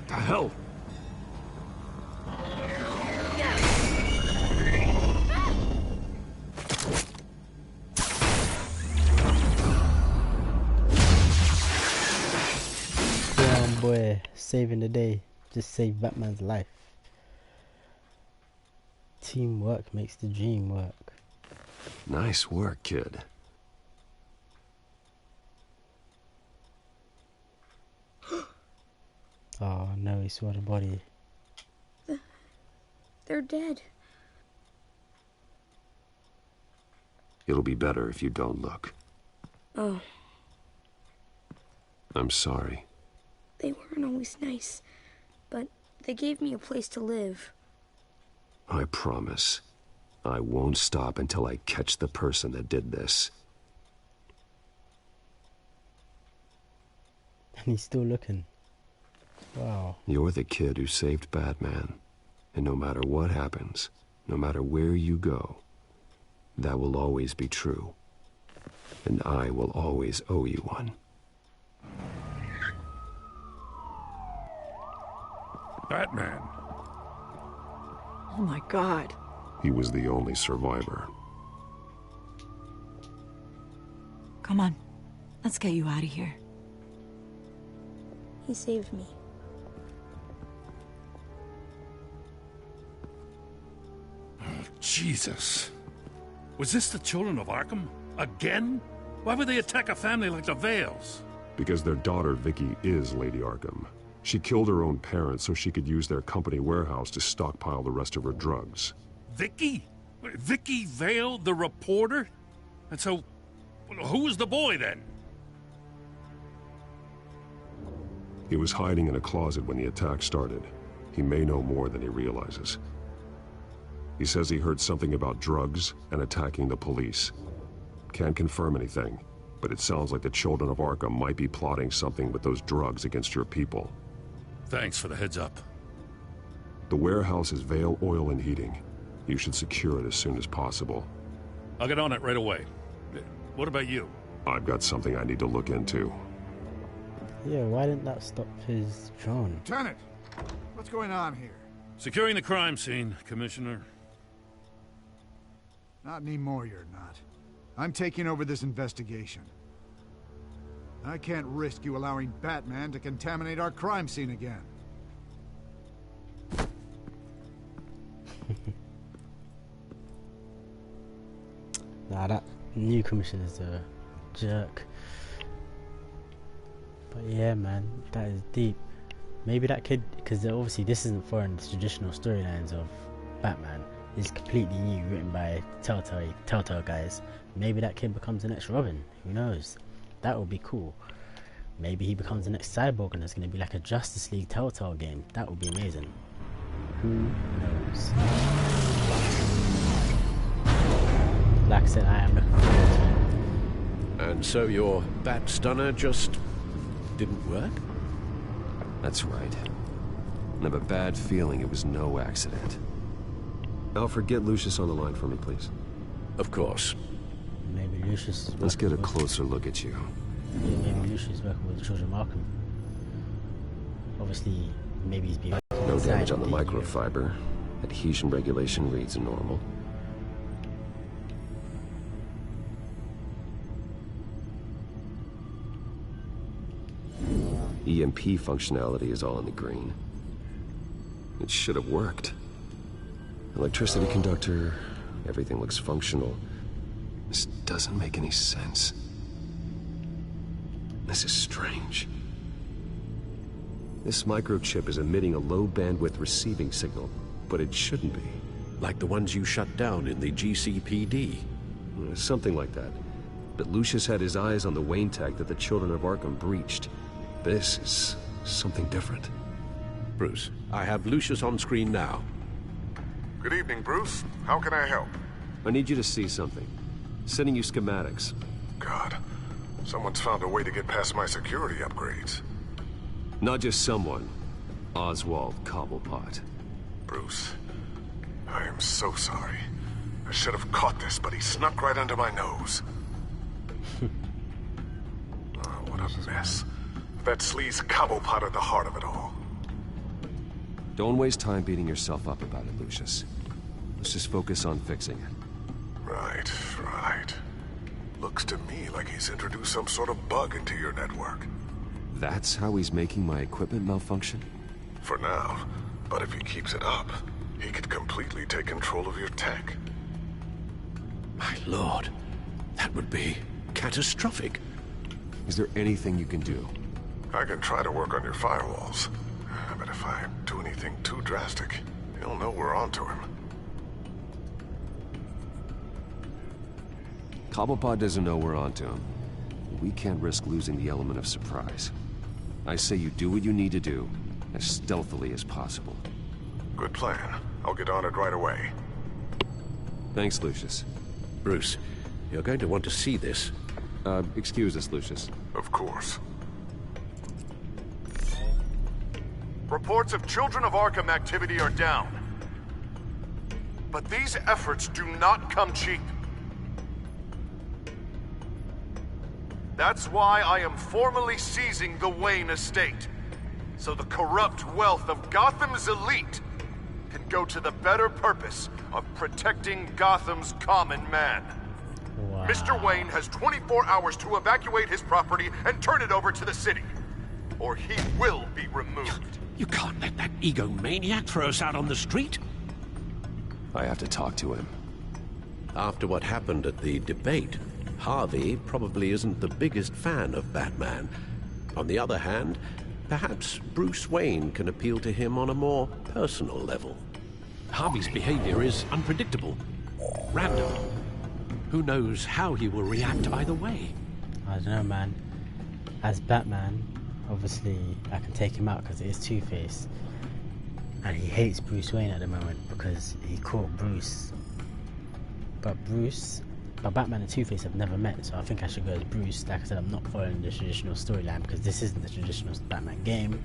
The hell? Damn boy, saving the day. Just saved Batman's life. Teamwork makes the dream work. Nice work, kid. Oh no, he saw the body. They're dead. It'll be better if you don't look. Oh, I'm sorry. they weren't always nice, but they gave me a place to live. I promise. I won't stop until I catch the person that did this. And he's still looking. Wow. You're the kid who saved Batman. And no matter what happens, no matter where you go, that will always be true. And I will always owe you one. Batman. Oh my god. He was the only survivor. Come on. Let's get you out of here. He saved me. Oh, Jesus. Was this the children of Arkham? Again? Why would they attack a family like the Vales? Because their daughter, Vicky, is Lady Arkham. She killed her own parents so she could use their company warehouse to stockpile the rest of her drugs. Vicky? Vicky Vale, the reporter? And so, who was the boy then? He was hiding in a closet when the attack started. He may know more than he realizes. He says he heard something about drugs and attacking the police. Can't confirm anything, but it sounds like the children of Arkham might be plotting something with those drugs against your people. Thanks for the heads up. The warehouse is Vale Oil and Heating. You should secure it as soon as possible. I'll get on it right away. What about you? I've got something I need to look into. Yeah, why didn't that stop his drone? Lieutenant, what's going on here? Securing the crime scene, Commissioner. Not anymore, you're not. I'm taking over this investigation. I can't risk you allowing Batman to contaminate our crime scene again. Nah, that new commissioner's a jerk. But yeah, man, that is deep. Maybe that kid, because obviously this isn't foreign to traditional storylines of Batman. It's completely new, written by Telltale guys. Maybe that kid becomes the next Robin. Who knows? That would be cool. Maybe he becomes the next Cyborg and it's going to be like a Justice League Telltale game. That would be amazing. Who knows? Like I said, I am looking forward to it. And so your bat stunner just didn't work? That's right. I have a bad feeling it was no accident. Alfred, get Lucius on the line for me, please. Of course. Maybe Lucius... Let's get a closer look at you. Yeah, maybe Lucius is working with the children of Arkham. Obviously, maybe he's being... No damage on the microfiber. Adhesion regulation reads normal. EMP functionality is all in the green. It should have worked. Electricity conductor, everything looks functional. This doesn't make any sense. This is strange. This microchip is emitting a low-bandwidth receiving signal, but it shouldn't be. Like the ones you shut down in the GCPD. Something like that. But Lucius had his eyes on the Wayne tag that the Children of Arkham breached. This is something different. Bruce, I have Lucius on screen now. Good evening, Bruce. How can I help? I need you to see something. Sending you schematics. God, someone's found a way to get past my security upgrades. Not just someone. Oswald Cobblepot. Bruce, I am so sorry. I should have caught this, but he snuck right under my nose. Oh, what a mess. That sleaze Cobblepot at the heart of it all. Don't waste time beating yourself up about it, Lucius. Let's just focus on fixing it. Right. Looks to me like he's introduced some sort of bug into your network. That's how he's making my equipment malfunction? For now. But if he keeps it up, he could completely take control of your tech. My lord, that would be catastrophic. Is there anything you can do? I can try to work on your firewalls. But if I do anything too drastic, he'll know we're onto him. Cobblepot doesn't know we're onto him. We can't risk losing the element of surprise. I say you do what you need to do, as stealthily as possible. Good plan. I'll get on it right away. Thanks, Lucius. Bruce, you're going to want to see this. Excuse us, Lucius. Of course. Reports of Children of Arkham activity are down. But these efforts do not come cheap. That's why I am formally seizing the Wayne estate, so the corrupt wealth of Gotham's elite can go to the better purpose of protecting Gotham's common man. Wow. Mr. Wayne has 24 hours to evacuate his property and turn it over to the city, or he will be removed. You can't let that egomaniac throw us out on the street. I have to talk to him. After what happened at the debate, Harvey probably isn't the biggest fan of Batman. On the other hand, perhaps Bruce Wayne can appeal to him on a more personal level. Harvey's behavior is unpredictable, random. Who knows how he will react either way? I don't know, man. As Batman, obviously I can take him out because it is Two-Face. And he hates Bruce Wayne at the moment because he caught Bruce. But Batman and Two-Face have never met, so I think I should go as Bruce. Like I said, I'm not following the traditional storyline because this isn't the traditional Batman game.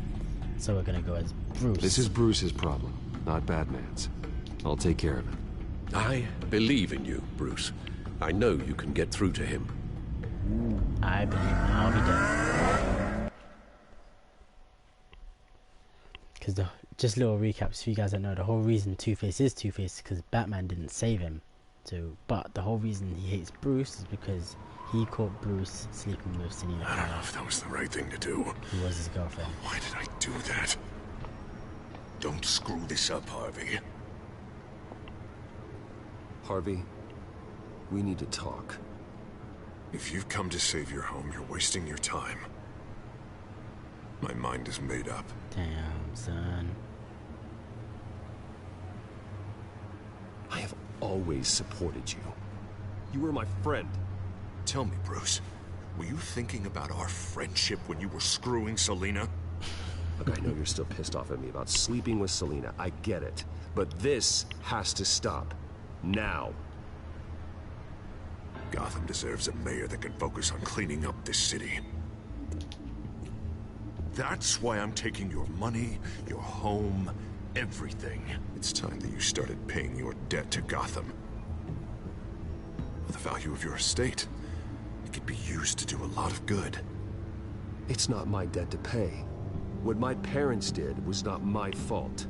So we're gonna go as Bruce. This is Bruce's problem, not Batman's. I'll take care of it. I believe in you, Bruce. I know you can get through to him. I believe in Harvey Dent. Because just little recaps for you guys that know, the whole reason Two-Face is Two-Face is because Batman didn't save him. So, but the whole reason he hates Bruce is because he caught Bruce sleeping with Selina. I don't know if that was the right thing to do. Who was his girlfriend. Why did I do that? Don't screw this up, Harvey. Harvey, we need to talk. If you've come to save your home, you're wasting your time. My mind is made up. Damn, son. I have always supported you. You were my friend. Tell me, Bruce, were you thinking about our friendship when you were screwing Selina? Look, I know you're still pissed off at me about sleeping with Selina. I get it. But this has to stop. Now. Gotham deserves a mayor that can focus on cleaning up this city. That's why I'm taking your money, your home, everything. It's time that you started paying your debt to Gotham. For the value of your estate, it could be used to do a lot of good. It's not my debt to pay. What my parents did was not my fault.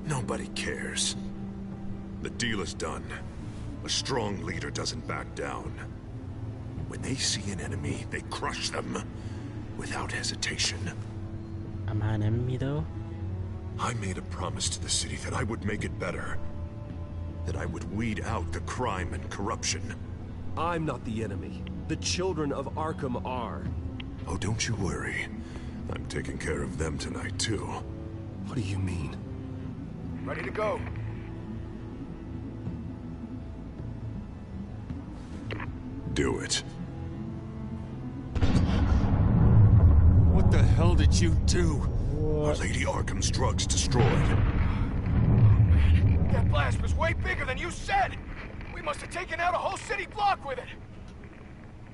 Nobody cares. The deal is done. A strong leader doesn't back down. When they see an enemy, they crush them without hesitation. Am I an enemy, though? I made a promise to the city that I would make it better. That I would weed out the crime and corruption. I'm not the enemy. The children of Arkham are. Oh, don't you worry. I'm taking care of them tonight, too. What do you mean? Ready to go. Do it. What the hell did you do? Lady Arkham's drugs destroyed. That blast was way bigger than you said! We must have taken out a whole city block with it!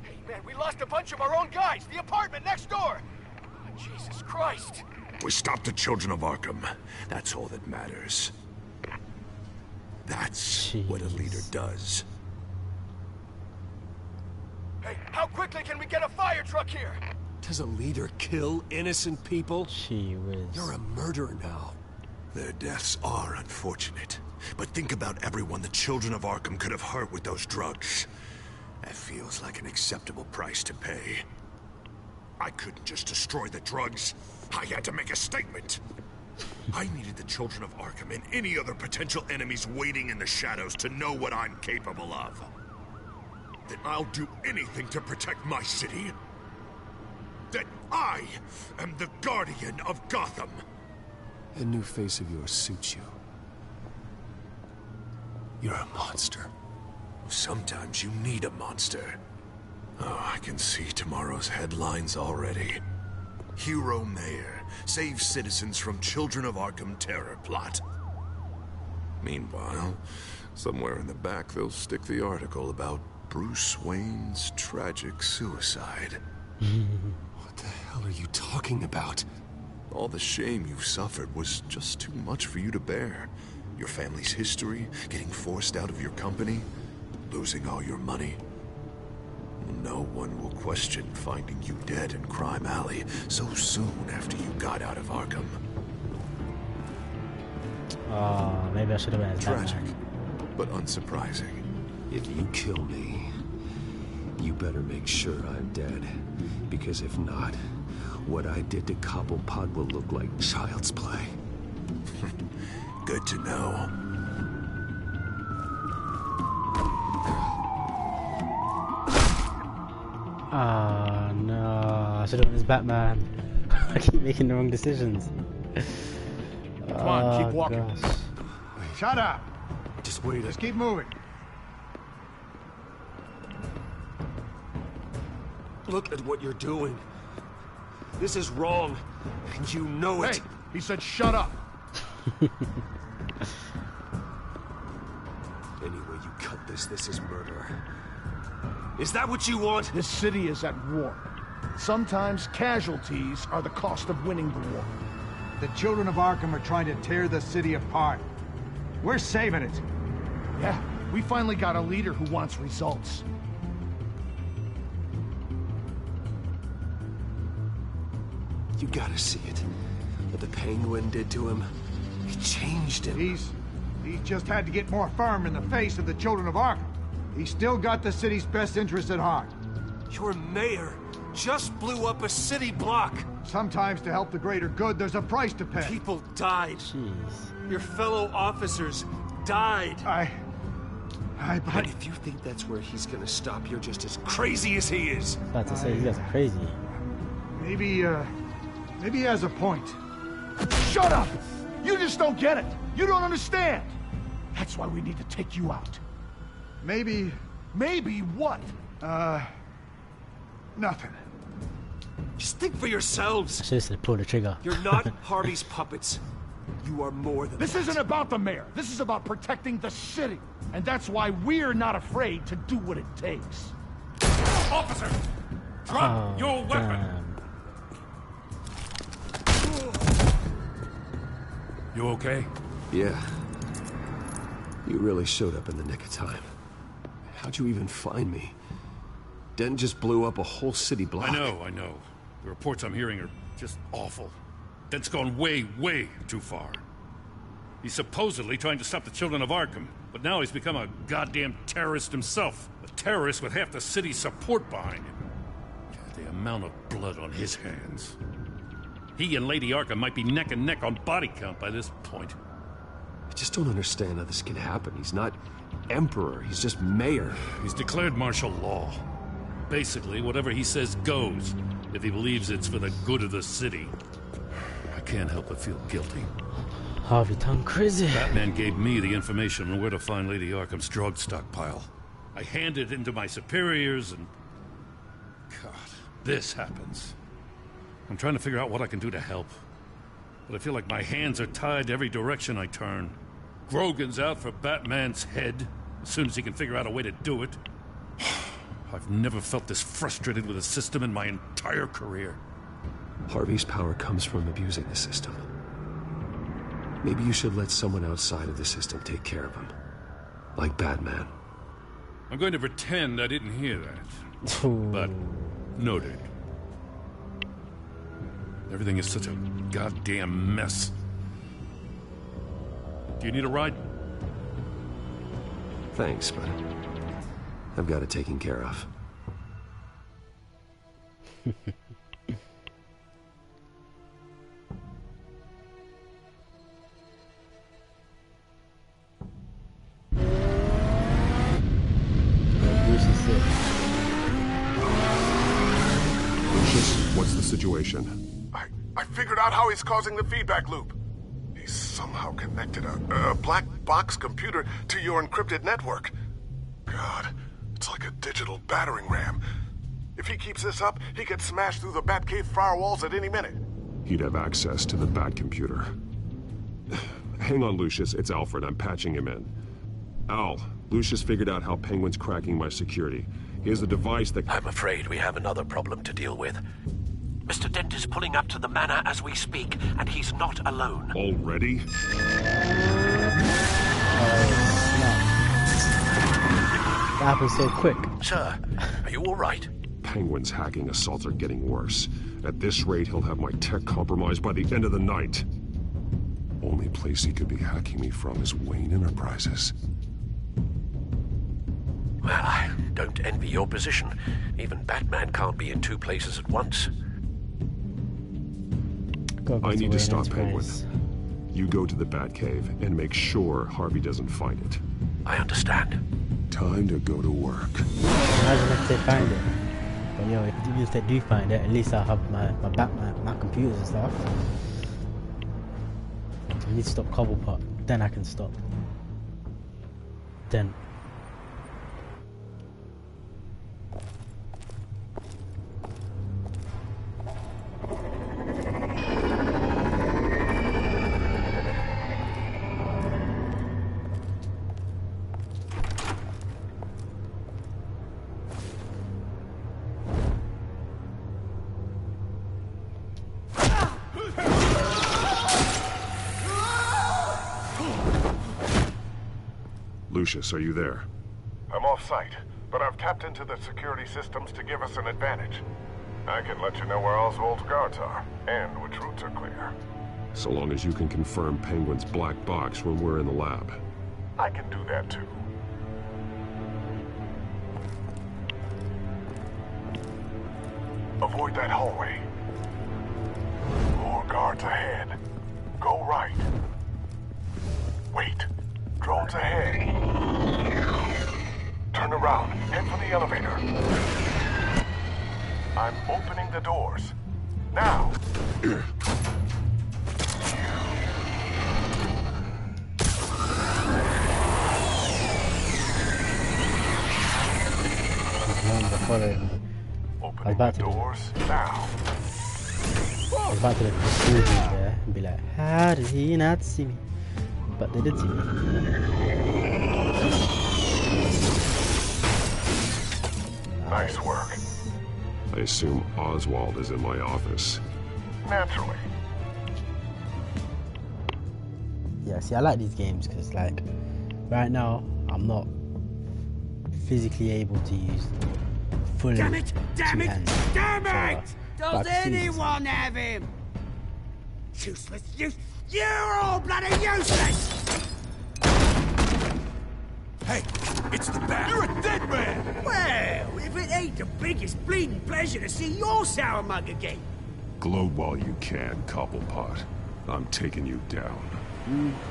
Hey man, we lost a bunch of our own guys! The apartment next door! Oh, Jesus Christ! We stopped the children of Arkham. That's all that matters. That's what a leader does. Hey, how quickly can we get a fire truck here? Does a leader kill innocent people? You're a murderer now. Their deaths are unfortunate. But think about everyone the children of Arkham could have hurt with those drugs. That feels like an acceptable price to pay. I couldn't just destroy the drugs. I had to make a statement. I needed the children of Arkham and any other potential enemies waiting in the shadows to know what I'm capable of. That I'll do anything to protect my city. That I am the guardian of Gotham. That new face of yours suits you. You're a monster. Sometimes you need a monster. Oh, I can see tomorrow's headlines already. Hero Mayor saves citizens from Children of Arkham terror plot. Meanwhile, somewhere in the back they'll stick the article about Bruce Wayne's tragic suicide. What the hell are you talking about? All the shame you've suffered was just too much for you to bear. Your family's history, getting forced out of your company, losing all your money. No one will question finding you dead in Crime Alley so soon after you got out of Arkham. Oh, maybe I should have been as Tragic, Batman. but unsurprising. If you kill me, you better make sure I'm dead. Because if not, what I did to Cobblepot will look like child's play. Good to know. Oh no, I should have been as Batman. I keep making the wrong decisions. Come on, keep walking. Gosh. Shut up. Just wait. Just keep moving. Look at what you're doing. This is wrong, and you know it. Hey, he said shut up. Any way you cut this is murder. Is that what you want? This city is at war. Sometimes casualties are the cost of winning the war. The children of Arkham are trying to tear the city apart. We're saving it. Yeah, we finally got a leader who wants results. You gotta see it. What the Penguin did to him. It changed him. He's just had to get more firm in the face of the children of Arkham. He's still got the city's best interest at heart. Your mayor just blew up a city block. Sometimes to help the greater good, there's a price to pay. People died. Jeez. Your fellow officers died. And if you think that's where he's gonna stop, you're just as crazy as he is. About to say, you guys are crazy. Maybe he has a point. Shut up! You just don't get it. You don't understand. That's why we need to take you out. Maybe what? Nothing. Just think for yourselves. I should have said pull the trigger. You're not Harvey's puppets. You are more than This that. isn't about the mayor. This is about protecting the city. And that's why we're not afraid to do what it takes. Officer! Drop your weapon! Damn. You okay? Yeah. You really showed up in the nick of time. How'd you even find me? Dent just blew up a whole city block. I know. The reports I'm hearing are just awful. Dent's gone way, way too far. He's supposedly trying to stop the children of Arkham, but now he's become a goddamn terrorist himself. A terrorist with half the city's support behind him. The amount of blood on his hands. He and Lady Arkham might be neck and neck on body count by this point. just don't understand how this can happen. He's not emperor, he's just mayor. He's declared martial law. Basically, whatever he says goes, if he believes it's for the good of the city. I can't help but feel guilty. Harvey tongue crazy. Batman gave me the information on where to find Lady Arkham's drug stockpile. I handed it into my superiors and... God, this happens. I'm trying to figure out what I can do to help. But I feel like my hands are tied every direction I turn. Grogan's out for Batman's head, as soon as he can figure out a way to do it. I've never felt this frustrated with a system in my entire career. Harvey's power comes from abusing the system. Maybe you should let someone outside of the system take care of him. Like Batman. I'm going to pretend I didn't hear that. But noted. Everything is such a goddamn mess. Do you need a ride? Thanks, but I've got it taken care of. What's the situation? I figured out how he's causing the feedback loop. He's somehow connected a black box computer to your encrypted network. God, it's like a digital battering ram. If he keeps this up, he could smash through the Batcave firewalls at any minute. He'd have access to the Bat computer. Hang on, Lucius. It's Alfred. I'm patching him in. Al, Lucius figured out how Penguin's cracking my security. He has a device that... I'm afraid we have another problem to deal with. Mr. Dent is pulling up to the manor as we speak, and he's not alone. Already? That happened so quick. Sir, are you all right? Penguin's hacking assaults are getting worse. At this rate, he'll have my tech compromised by the end of the night. Only place he could be hacking me from is Wayne Enterprises. Well, I don't envy your position. Even Batman can't be in two places at once. I need to stop Penguin. You go to the Batcave and make sure Harvey doesn't find it. I understand. Time to go to work. Imagine if they find it. But yo, if they do find it, at least I'll have my Batman, my computers and stuff. I need to stop Cobblepot. Then I can stop. Then. Lucius, are you there? I'm off-site, but I've tapped into the security systems to give us an advantage. I can let you know where Oswald's guards are, and which routes are clear. So long as you can confirm Penguin's black box when we're in the lab. I can do that too. Avoid that hallway. More guards ahead. Go right. Wait. Drones ahead. Turn around. Head for the elevator. I'm opening the doors. Now. Opening the doors now. I was about to look there and be like, how did he not see me? But they did see me. Nice work. I assume Oswald is in my office. Naturally. Yeah, see, I like these games because, like, right now, I'm not physically able to use full Damn it! Damn it! hands. Damn it! Does anyone have him? Useless, you're all bloody useless! Hey, it's the Bat. You're a dead man! Well, if it ain't the biggest bleeding pleasure to see your sour mug again. Gloat while you can, Cobblepot. I'm taking you down.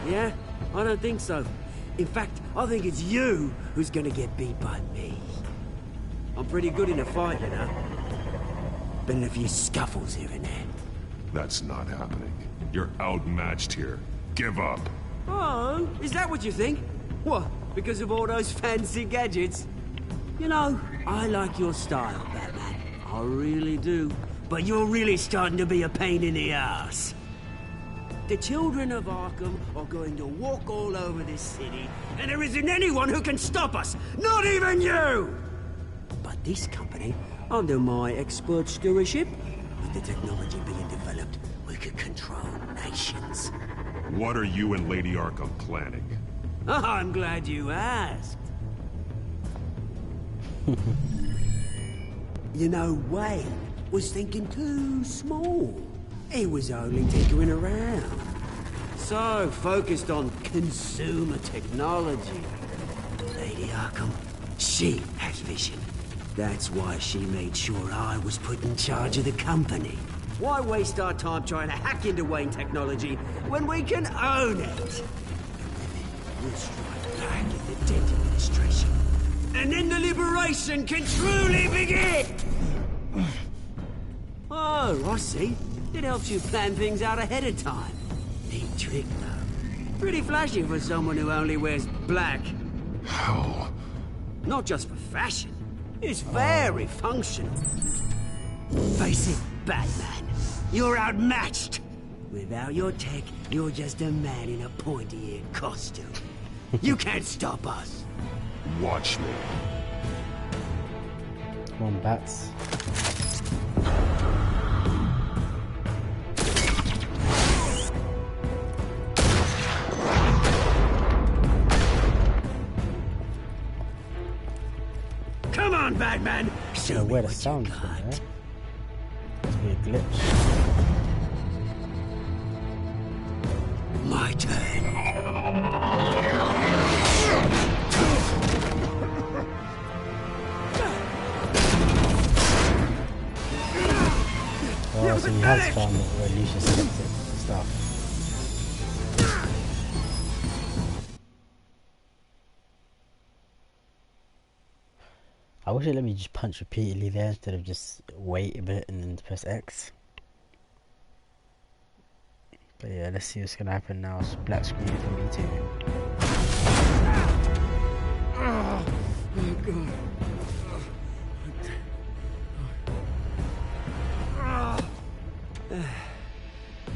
Yeah? I don't think so. In fact, I think it's you who's gonna get beat by me. I'm pretty good in a fight, you know. Been in a few scuffles here and there. That's not happening. You're outmatched here. Give up. Oh, is that what you think? What, because of all those fancy gadgets? You know, I like your style, Batman. I really do. But you're really starting to be a pain in the ass. The children of Arkham are going to walk all over this city, and there isn't anyone who can stop us! Not even you! But this company, under my expert stewardship, with the technology being developed, we could control nations. What are you and Lady Arkham planning? I'm glad you asked. You know, Wayne was thinking too small. He was only tinkering around. So focused on consumer technology. Lady Arkham, she has vision. That's why she made sure I was put in charge of the company. Why waste our time trying to hack into Wayne technology when we can own it? We'll strike back at the Dent administration. And then the liberation can truly begin! Oh, I see. It helps you plan things out ahead of time. Neat trick, though. Pretty flashy for someone who only wears black. How? Not just for fashion. It's very functional. Face it, Batman. You're outmatched. Without your tech, you're just a man in a pointy-eared costume. You can't stop us. Watch me. Come on, bats. Come on, Batman! Show where the sound from there. Must be a glitch. My turn. Oh, so he has found it where Lucius selected stuff. I wish it let me just punch repeatedly there instead of just wait a bit and then press X. But yeah, let's see what's gonna happen now. It's black screen for me too. Oh my god.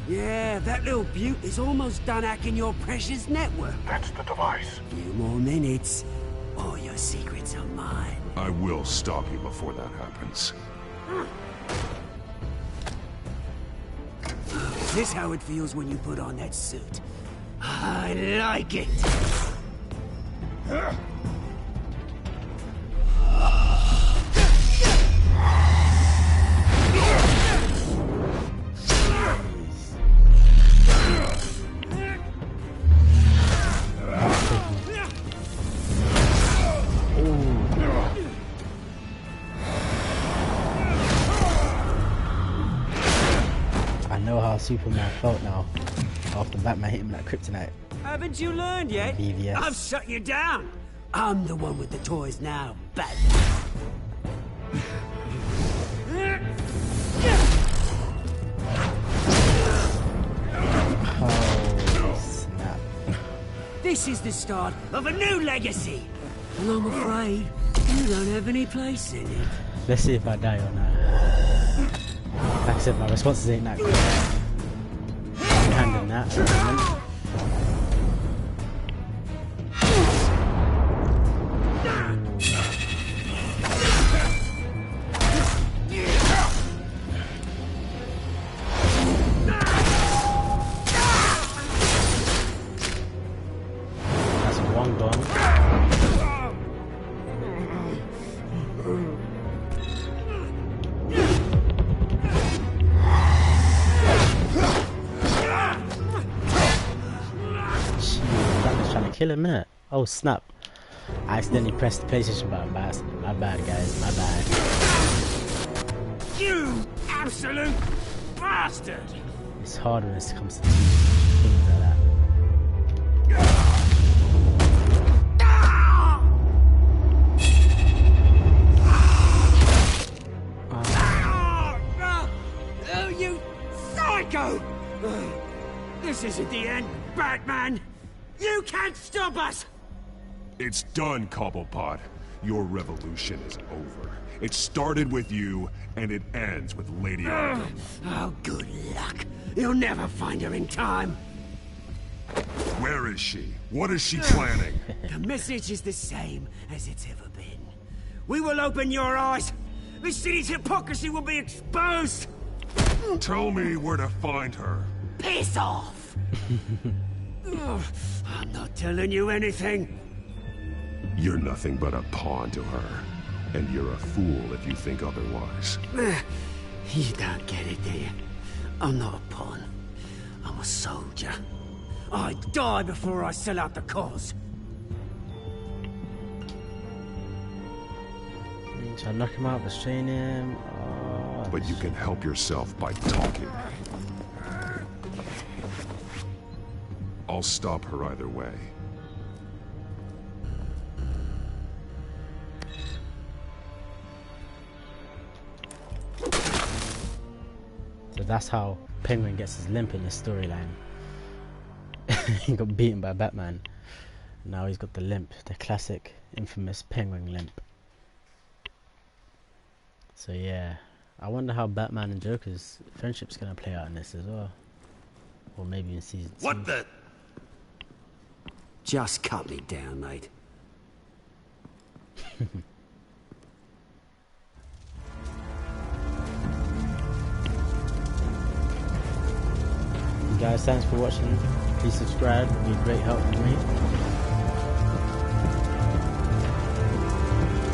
Yeah, that little beaut is almost done hacking your precious network. That's the device. Few more minutes. All your secrets are mine. I will stop you before that happens. Is this how it feels when you put on that suit? I like it. Superman felt now after Batman hit him like kryptonite. Haven't you learned yet? BVS. I've shut you down. I'm the one with the toys now, Batman. Oh snap! This is the start of a new legacy, and I'm afraid you don't have any place in it. Let's see if I die or not. Like I said, my responses ain't that good. Handing that at the moment. That's one gone. Kill him, innit? Oh snap. I accidentally pressed the PlayStation button by accident. My bad, guys. My bad. You absolute bastard! It's hard when it comes to things like that. Let go! This isn't the end, Batman! You can't stop us! It's done, Cobblepot. Your revolution is over. It started with you, and it ends with Lady Arkham. Oh, good luck. You'll never find her in time. Where is she? What is she planning? The message is the same as it's ever been. We will open your eyes. The city's hypocrisy will be exposed. Tell me where to find her. Piss off! I'm not telling you anything. You're nothing but a pawn to her. And you're a fool if you think otherwise. You don't get it, do you? I'm not a pawn. I'm a soldier. I die before I sell out the cause. Try to knock him out, restrain him. Oh, but you can help yourself by talking. I'll stop her either way. So that's how Penguin gets his limp in this storyline. He got beaten by Batman. Now he's got the limp, the classic, infamous Penguin limp. So yeah, I wonder how Batman and Joker's friendship's gonna play out in this as well, or maybe in season 2. What the? Just cut me down, mate. Guys, thanks for watching. Please subscribe, it would be a great help for me.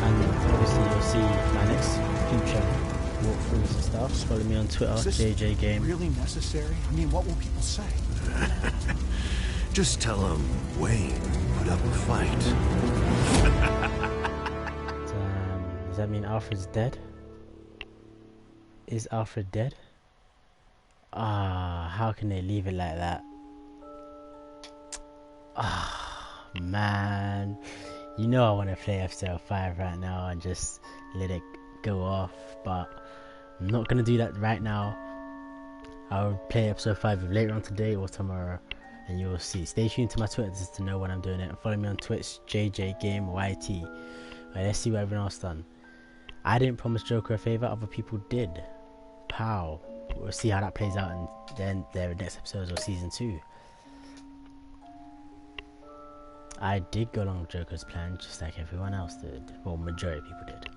And obviously you'll see my next future walkthroughs and stuff. Follow me on Twitter, JayJayGame. Really necessary? I mean, what will people say? Just tell them Wayne put up a fight. Does that mean Alfred's dead? Is Alfred dead? Ah, how can they leave it like that? Ah, man. You know I want to play episode 5 right now and just let it go off, but I'm not going to do that right now. I'll play episode 5 later on today or tomorrow, and you'll see. Stay tuned to my Twitter just to know when I'm doing it, and follow me on Twitch, JayJayGameYT. Right, let's see what everyone else done. I didn't promise Joker a favor, other people did. Pow. We'll see how that plays out in then their next episodes of season 2. I did go along with Joker's plan just like everyone else did. Well, majority of people did.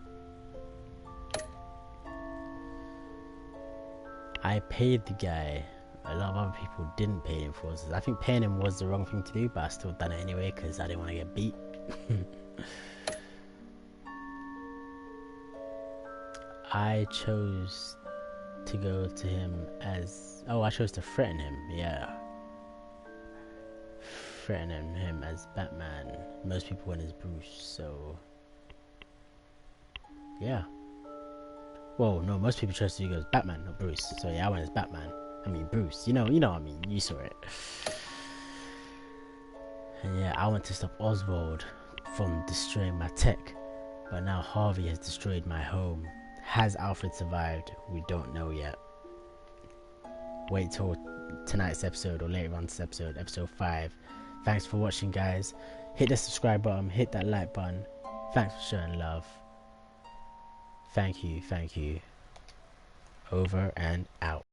I paid the guy. A lot of other people didn't pay him for it. I think paying him was the wrong thing to do, but I still done it anyway because I didn't want to get beat. I chose to go to him as... Oh, I chose to threaten him, yeah. Threatening him as Batman. Most people went as Bruce, so... Yeah. Well, no, most people chose to go as Batman, not Bruce. So yeah, I went as Batman. I mean Bruce. You know what I mean. You saw it. And yeah, I went to stop Oswald from destroying my tech. But now Harvey has destroyed my home. Has Alfred survived? We don't know yet. Wait till tonight's episode or later on this episode, episode 5. Thanks for watching, guys. Hit the subscribe button, hit that like button. Thanks for showing love. Thank you, thank you. Over and out.